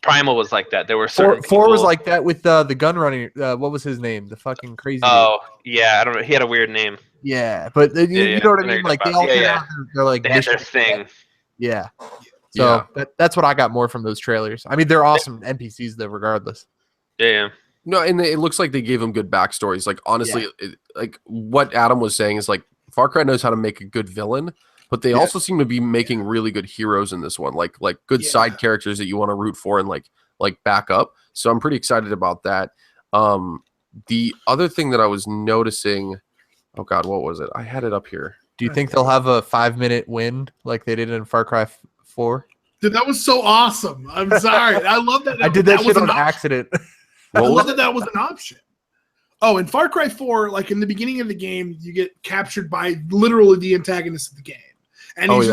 Primal was like that. There were certain Four was like that with the gun running. What was his name? The fucking crazy. Oh yeah, I don't know. He had a weird name. Yeah, but you know what I mean. Like they all they're like they had their thing. Yeah. So that's what I got more from those trailers. I mean, they're awesome NPCs though, regardless. Yeah. No, and it looks like they gave them good backstories. Like honestly, like what Adam was saying is like Far Cry knows how to make a good villain. But they also seem to be making really good heroes in this one, like good side characters that you want to root for and like back up. So I'm pretty excited about that. The other thing that I was noticing, oh God, what was it? I had it up here. Do you think they'll have a 5-minute win like they did in Far Cry 4? Dude, that was so awesome. I'm sorry. I love that. I did that shit on accident. I love that was an option. Oh, in Far Cry 4, like in the beginning of the game, you get captured by literally the antagonist of the game. And he's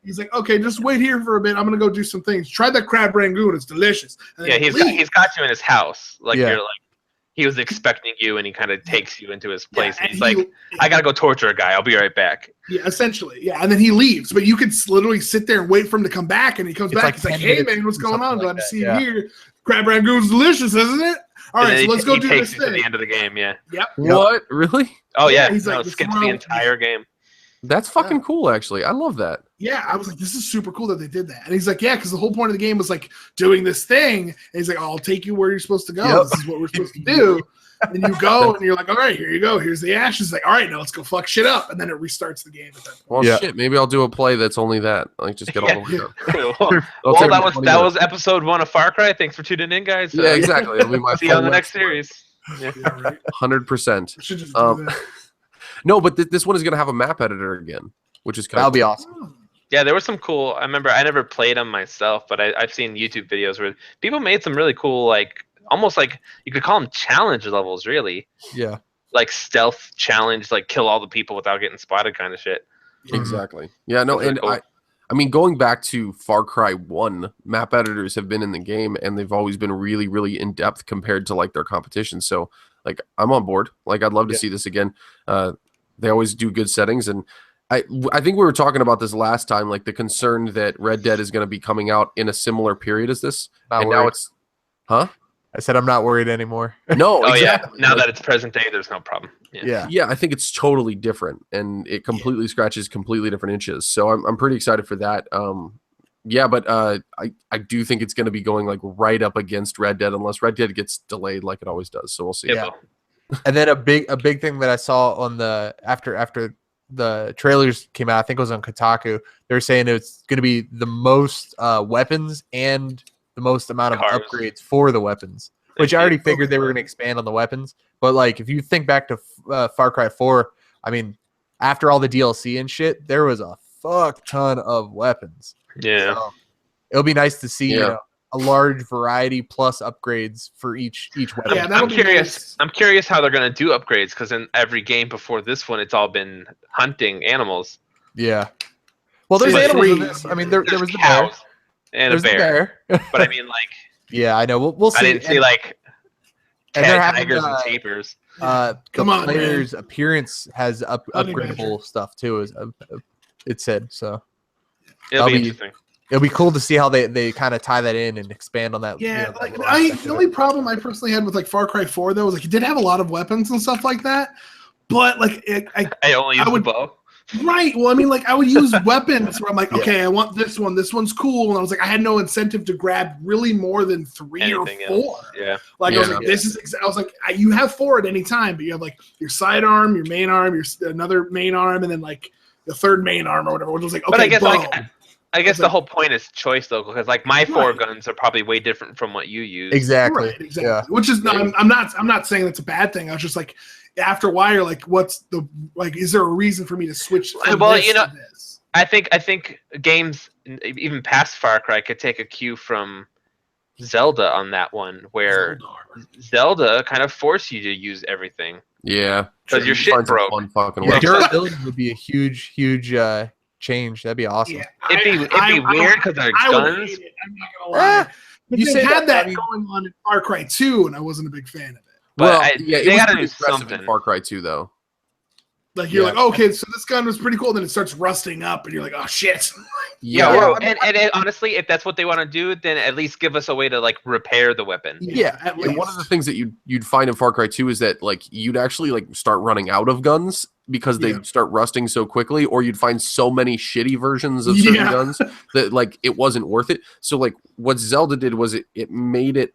he's like, okay, just wait here for a bit. I'm gonna go do some things. Try that crab rangoon; it's delicious. And he's got you in his house. Like you're like, he was expecting you, and he kind of takes you into his place. And he's like, I gotta go torture a guy. I'll be right back. Yeah, essentially, yeah. And then he leaves, but you could literally sit there and wait for him to come back. And he comes back. Like he's like, hey man, what's going on? Glad to see you here. Crab rangoon's delicious, isn't it? All right, so let's go do this thing. To the end of the game, yeah. Yep. What? Really? Oh yeah. He's like, skips the entire game. That's fucking cool, actually. I love that. Yeah, I was like, this is super cool that they did that. And he's like, yeah, because the whole point of the game was like doing this thing. And he's like, I'll take you where you're supposed to go. Yep. This is what we're supposed to do. And you go, and you're like, all right, here you go. Here's the ashes. Like, all right, now let's go fuck shit up. And then it restarts the game at that point. Well, shit, maybe I'll do a play that's only that. Like, just get all the way up. That was episode 1 of Far Cry. Thanks for tuning in, guys. Yeah, exactly. It'll be my see you on the next series. Yeah, right. 100%. Should just do that. No, but this one is going to have a map editor again, which is kind That'll of be awesome. Yeah, there were some cool. I remember I never played them myself, but I've seen YouTube videos where people made some really cool, like almost like you could call them challenge levels, really. Yeah. Like stealth challenge, like kill all the people without getting spotted, kind of shit. Exactly. Yeah. No. That's really And cool. I mean, going back to Far Cry 1, map editors have been in the game and they've always been really, really in depth compared to like their competition. So like I'm on board. Like I'd love to see this again. They always do good settings, and I think we were talking about this last time, like the concern that Red Dead is going to be coming out in a similar period as this. Not and worried. now it's I said I'm not worried anymore. No, Oh exactly. yeah, now Like, that it's present day, there's no problem. yeah, I think it's totally different, and it completely scratches completely different itches. So I'm pretty excited for that. Yeah, but I do think it's going to be going like right up against Red Dead, unless Red Dead gets delayed like it always does. So we'll see. Yeah. And then a big thing that I saw on the after the trailers came out, I think it was on Kotaku. They were saying it's going to be the most weapons and the most amount of Cars. upgrades for the weapons, which I already figured they were going to expand on the weapons. But like, if you think back to Far Cry 4, I mean, after all the DLC and shit, there was a fuck ton of weapons. Yeah. So it'll be nice to see you know, a large variety plus upgrades for each weapon. Yeah, I'm curious. I'm curious how they're gonna do upgrades, because in every game before this one, it's all been hunting animals. Yeah. Well, there's animals in this. I mean, there was the bear and there's a bear. The bear. But I mean, like, yeah, I know. We'll see. I didn't see like and they're having, tigers and tapers. The Come on, player's appearance has upgradable stuff too. It said so. It'll be interesting. It'll be cool to see how they kind of tie that in and expand on that. Yeah, you know, like that the only problem I personally had with like Far Cry 4 though was like it did have a lot of weapons and stuff like that, but like I only use the bow. Right. Well, I mean, like I would use weapons where I'm like, okay, I want this one. This one's cool, and I was like, I had no incentive to grab really more than 3 Anything or 4. else. Yeah. Like I was like, this is. I was like, you have 4 at any time, but you have like your sidearm, your main arm, your another main arm, and then like the third main arm or whatever. Which was like, okay, But I guess boom. I guess the whole point is choice, though, because like my 4 guns are probably way different from what you use. Exactly. Right, exactly. Yeah. Which is I'm not saying that's a bad thing. I was just like, after a while, you're like, what's the like? Is there a reason for me to switch? Well, you know, I think games even past Far Cry could take a cue from Zelda on that one, where Zelda kind of forced you to use everything. Yeah, because your shit broke. Durability would be a huge change. That'd be awesome. Yeah, it'd be weird because they're guns. I'm not gonna lie. But you had that going on in Far Cry 2, and I wasn't a big fan of it. Well, yeah, it was gotta pretty do impressive something. in Far Cry 2, though. Like you're like, okay, so this gun was pretty cool. Then it starts rusting up, and you're like, oh shit. And honestly, if that's what they want to do, then at least give us a way to like repair the weapon. Yeah, and one of the things that you'd find in Far Cry 2 is that like you'd actually like start running out of guns because they start rusting so quickly, or you'd find so many shitty versions of certain guns that like it wasn't worth it. So like what Zelda did was it made it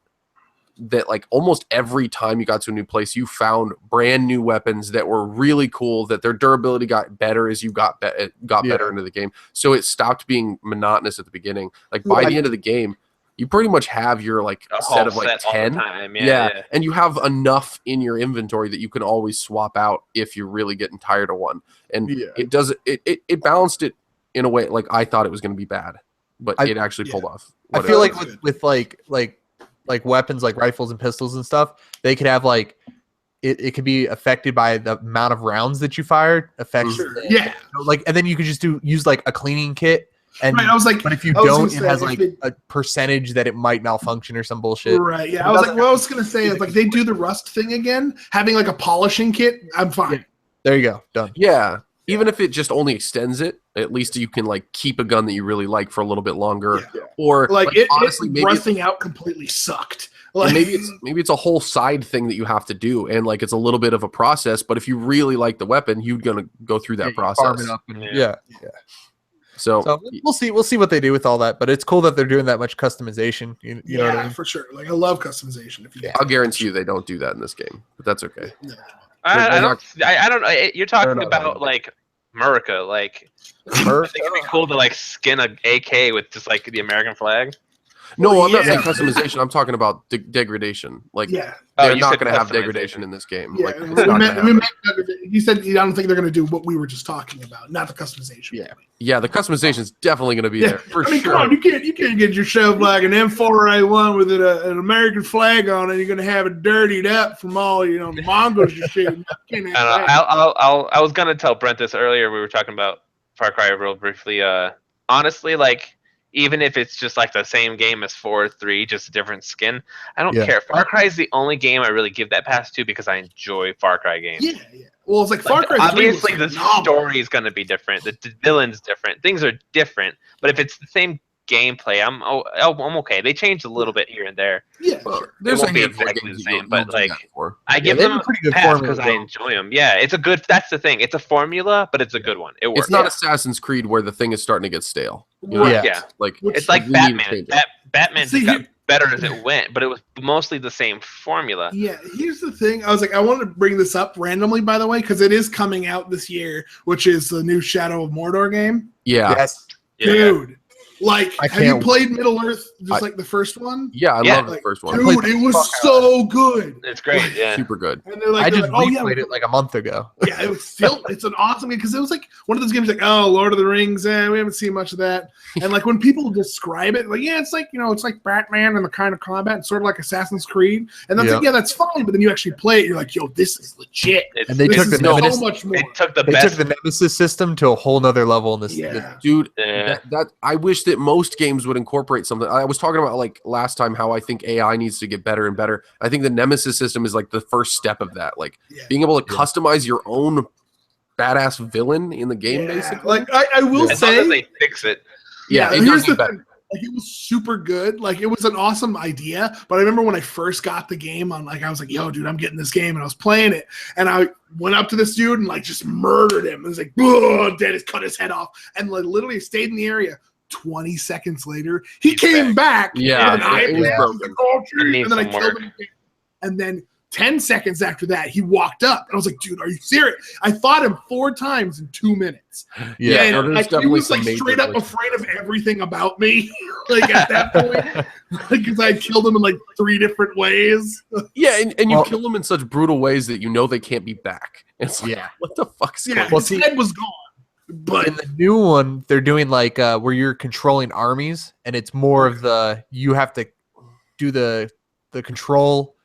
that like almost every time you got to a new place, you found brand new weapons that were really cool, that their durability got better as you got better into the game. So it stopped being monotonous at the beginning. Like by the end of the game, you pretty much have your like set of like 10. And you have enough in your inventory that you can always swap out if you're really getting tired of one. And it balanced it in a way like I thought it was going to be bad, but it actually pulled off. I feel like with like weapons like rifles and pistols and stuff, they could have like it could be affected by the amount of rounds that you fired. Like, and then you could just use like a cleaning kit. And I was like, but if you don't, it has like a percentage that it might malfunction or some bullshit. Right. Yeah. I was like, what I was gonna say is like they do the rust thing again, having like a polishing kit. I'm fine. Yeah. There you go. Done. Yeah. Even if it just only extends it, at least you can like keep a gun that you really like for a little bit longer. Yeah. Or like honestly, maybe rusting out completely sucked. Like maybe it's a whole side thing that you have to do, and like it's a little bit of a process. But if you really like the weapon, you're gonna go through that process. Farm it up and, So we'll see what they do with all that. But it's cool that they're doing that much customization. You know what I mean? For sure. Like I love customization. I'll guarantee you they don't do that in this game, but that's okay. No. I don't know. You're talking about like America, like I think it'd be cool to like skin a AK with just like the American flag. No, I'm not saying customization. I'm talking about degradation. Like, they're not going to have degradation in this game. Yeah, like, it's not gonna happen. You said I don't think they're going to do what we were just talking about, not the customization. Yeah, the customization is definitely going to be there for sure. Come on, you can't get yourself like an M4A1 with an American flag on it. You're going to have it dirtied up from all the Mongols you shoot. I was going to tell Brent this earlier. We were talking about Far Cry real briefly. Honestly, like, even if it's just like the same game as 4, 3, just a different skin, I don't care. Far Cry is the only game I really give that pass to because I enjoy Far Cry games. Yeah. Well, it's like Far Cry 3 obviously the story is going to be different. The villain's different. Things are different. But if it's the same gameplay, I'm okay. They changed a little bit here and there. Yeah, there's won't be exactly the same, but like I give them a pretty good pass because I enjoy them. Yeah, it's a good. That's the thing. It's a formula, but it's a good one. It works. It's not Assassin's Creed where the thing is starting to get stale. Like it's like Batman. Batman just got better as it went, but it was mostly the same formula. Yeah, here's the thing. I was like, I wanted to bring this up randomly, by the way, because it is coming out this year, which is the new Shadow of Mordor game. Yeah. Yes. Dude. Like, have you played Middle Earth like the first one? Yeah, I love the first one. Dude, it was so good. It's great, super good. And they're like, I just replayed it like a month ago. Yeah, it was still, it's an awesome game because it was like one of those games like, oh, Lord of the Rings, we haven't seen much of that. And like when people describe it, like, it's like, it's like Batman and the kind of combat, and sort of like Assassin's Creed. And that's like, that's fine. But then you actually play it, you're like, yo, this is legit. And they took the so much more. They took the Nemesis system to a whole nother level in this. Dude, that I wish that most games would incorporate something. I was talking about like last time how I think AI needs to get better and better. I think the Nemesis system is like the first step of that. Like being able to customize your own badass villain in the game, basically. Like I will say, as long as they fix it. Yeah, it here's does the better. thing. Like, it was super good. Like, it was an awesome idea. But I remember when I first got the game, I was like, yo, dude, I'm getting this game. And I was playing it. And I went up to this dude and, like, just murdered him. It was like, oh, dead. Cut his head off. And, like, literally stayed in the area. 20 seconds later, he came back. Yeah, and I and then I killed him. And then 10 seconds after that, he walked up. And I was like, dude, are you serious? I fought him 4 times in 2 minutes. Yeah, and he was like straight up afraid of everything about me. Like at that point, because I killed him in like 3 different ways. Yeah, and you kill them in such brutal ways that they can't be back. It's like, what the fuck's going on? His head was gone. But in the new one, they're doing like where you're controlling armies, and it's more of you have to do the control,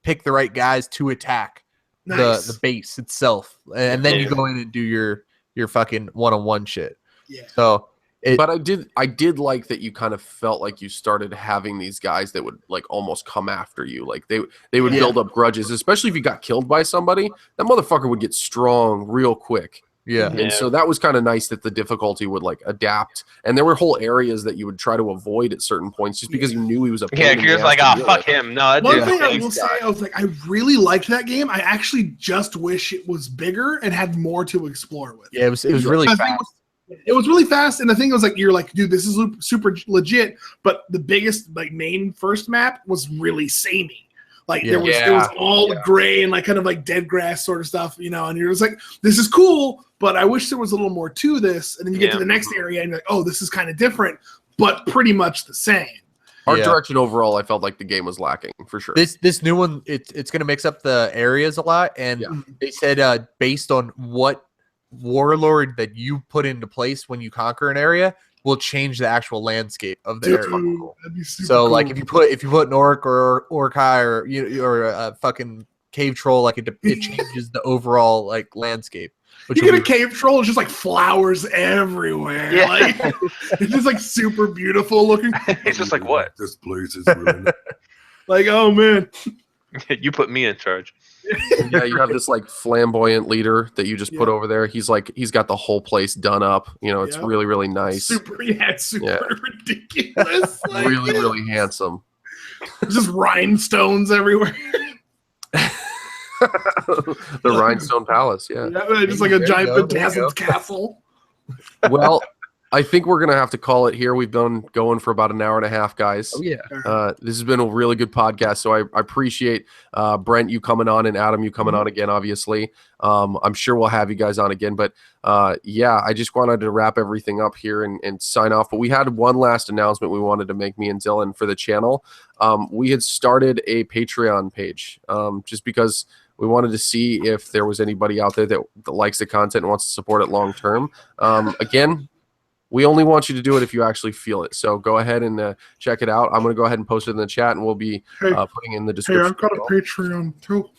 pick the right guys to attack the base itself, and then you go in and do your fucking one-on-one shit. Yeah. So, but I did like that you kind of felt like you started having these guys that would like almost come after you, like they would build up grudges, especially if you got killed by somebody. That motherfucker would get strong real quick. Yeah. And so that was kind of nice that the difficulty would like adapt. And there were whole areas that you would try to avoid at certain points just because you knew he was a pain. Yeah, you're just like, oh, fuck him. No, one thing I will say, I was like, I really liked that game. I actually just wish it was bigger and had more to explore with. Yeah, it was really fast. It was really fast, and the thing was like, you're like, dude, this is super legit. But the biggest like main first map was really samey. Like it was all gray and like kind of like dead grass sort of stuff, and you're just like, this is cool, but I wish there was a little more to this. And then you get to the next area and you're like, oh, this is kind of different, but pretty much the same. Art direction overall, I felt like the game was lacking for sure. This new one, it's going to mix up the areas a lot, and they said based on what warlord that you put into place when you conquer an area will change the actual landscape of the area. That'd be super so cool. like if you put an orc or orcai or a fucking cave troll, like it changes the overall like landscape. You get a cave troll, it's just like flowers everywhere. Yeah. Like it's just like super beautiful looking. It's just like, what? This place is ruined. Like, oh man. You put me in charge. Yeah, you have this like flamboyant leader that you just put over there. He's got the whole place done up. It's really, really nice. It's super ridiculous. Like, really, really handsome. There's just rhinestones everywhere. The Rhinestone Palace, yeah. Just like a giant bedazzled castle. Well, I think we're going to have to call it here. We've been going for about an hour and a half, guys. Oh, yeah. This has been a really good podcast. So I appreciate Brent, you coming on, and Adam, you coming on again, obviously. I'm sure we'll have you guys on again. But yeah, I just wanted to wrap everything up here and sign off. But we had one last announcement we wanted to make, me and Dylan, for the channel. We had started a Patreon page just because we wanted to see if there was anybody out there that likes the content and wants to support it long term. Again, we only want you to do it if you actually feel it. So go ahead and check it out. I'm going to go ahead and post it in the chat, and we'll be putting in the description. Hey, I've got a Patreon too.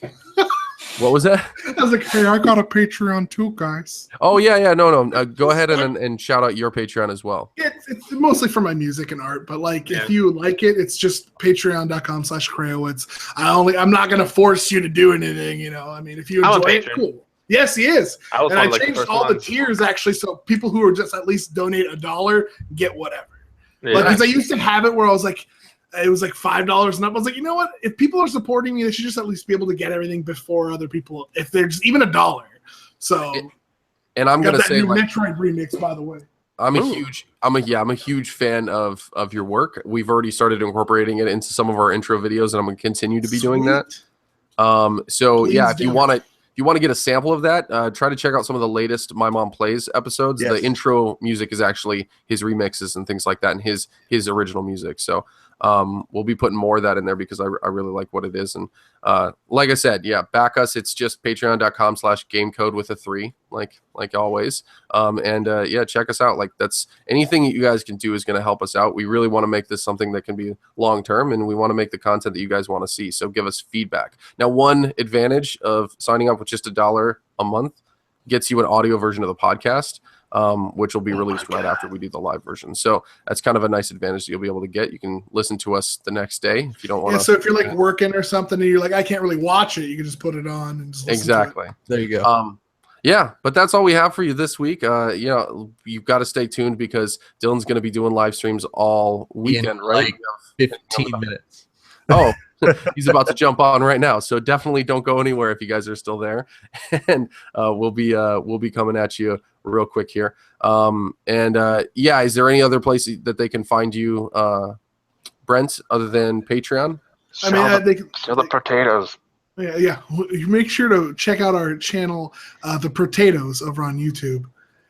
What was that? I was like, hey, I got a Patreon too, guys. Oh, yeah. No. Go ahead and shout out your Patreon as well. It's mostly for my music and art, but like if you like it, it's just patreon.com/Kod3word. I'm not going to force you to do anything, you know. I mean, if you enjoy it, cool. Yes, he is. I changed all the tiers actually, so people who are just at least donate $1 get whatever. Yeah. Like, because I used to have it where I was like, it was like $5 and up. I was like, you know what? If people are supporting me, they should just at least be able to get everything before other people. If they're just even $1. So, and I'm gonna say, like, Metroid remix, by the way. I'm a huge fan of your work. We've already started incorporating it into some of our intro videos, and I'm gonna continue to be doing that. So please, yeah, if you want to get a sample of that, try to check out some of the latest My Mom Plays episodes. Yes. The intro music is actually his remixes and things like that, and his original music. So we'll be putting more of that in there because I really like what it is. And like I said, yeah, back us. It's just patreon.com/gamecode with a 3, like always. Yeah, check us out. Like, that's anything that you guys can do is going to help us out. We really want to make this something that can be long term, and we want to make the content that you guys want to see. So give us feedback. Now, one advantage of signing up with just $1 a month gets you an audio version of the podcast, which will be released right after we do the live version. So that's kind of a nice advantage that you'll be able to get. You can listen to us the next day if you don't want to. Yeah, so if you're like working or something and you're like, I can't really watch it, you can just put it on and just listen exactly. to it. There you go. Yeah, but that's all we have for you this week. You've got to stay tuned because Dylan's going to be doing live streams all weekend, right? Like 15 minutes. Oh, he's about to jump on right now. So definitely don't go anywhere if you guys are still there. And we'll be coming at you real quick here. Yeah, is there any other place that they can find you, Brent, other than Patreon? Sell the potatoes. Yeah. You make sure to check out our channel, The Potatoes, over on YouTube.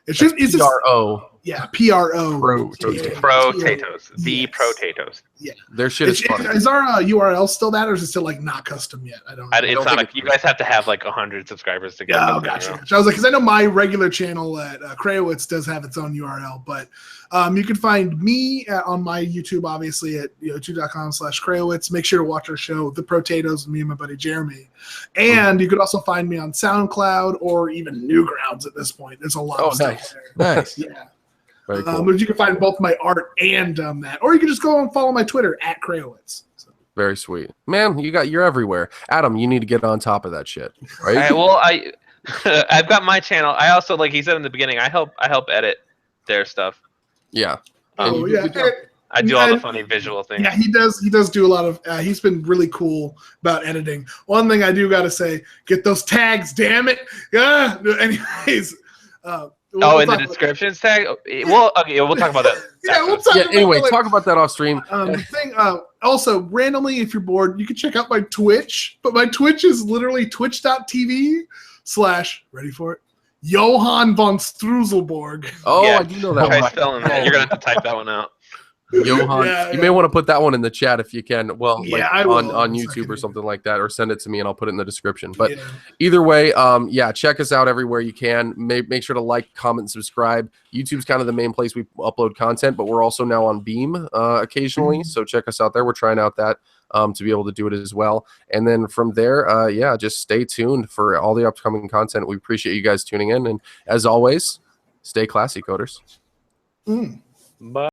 It's PRO. Yeah, PRO. Protatoes. The Protatoes. Yeah. Their shit is funny. Is our URL still that, or is it still like not custom yet? I don't know. It's not like you guys have to have like 100 subscribers to get it. Oh, gotcha. I was like, because I know my regular channel at Kod3word does have its own URL, but you can find me on my YouTube, obviously, at youtube.com/Kod3word. Make sure to watch our show, The Potatoes, with me and my buddy Jeremy. And you could also find me on SoundCloud or even Newgrounds at this point. There's a lot of stuff there. Nice. Yeah. Cool. But you can find both my art and that, or you can just go and follow my Twitter at Kod3word. So. Very sweet, man. You're everywhere. Adam, you need to get on top of that shit, right? All right, well, I've got my channel. I also, like he said in the beginning, I help edit their stuff. Yeah. I do all the funny visual things. Yeah, he does do a lot of. He's been really cool about editing. One thing I do got to say, get those tags, damn it. Yeah. Anyways. In the descriptions tag. Well, okay, we'll talk about that. Talk about that off stream. Also, randomly, if you're bored, you can check out my Twitch. But my Twitch is literally twitch.tv/ ready for it, Johann von Struzelborg. Oh, yeah. I do know that one. You're gonna have to type that one out. Johann, you may want to put that one in the chat if you can. Well, on YouTube second. Or something like that, or send it to me and I'll put it in the description. But either way, check us out everywhere you can. Make sure to like, comment, and subscribe. YouTube's kind of the main place we upload content, but we're also now on Beam occasionally. So check us out there. We're trying out that to be able to do it as well. And then from there, just stay tuned for all the upcoming content. We appreciate you guys tuning in. And as always, stay classy, coders. Bye.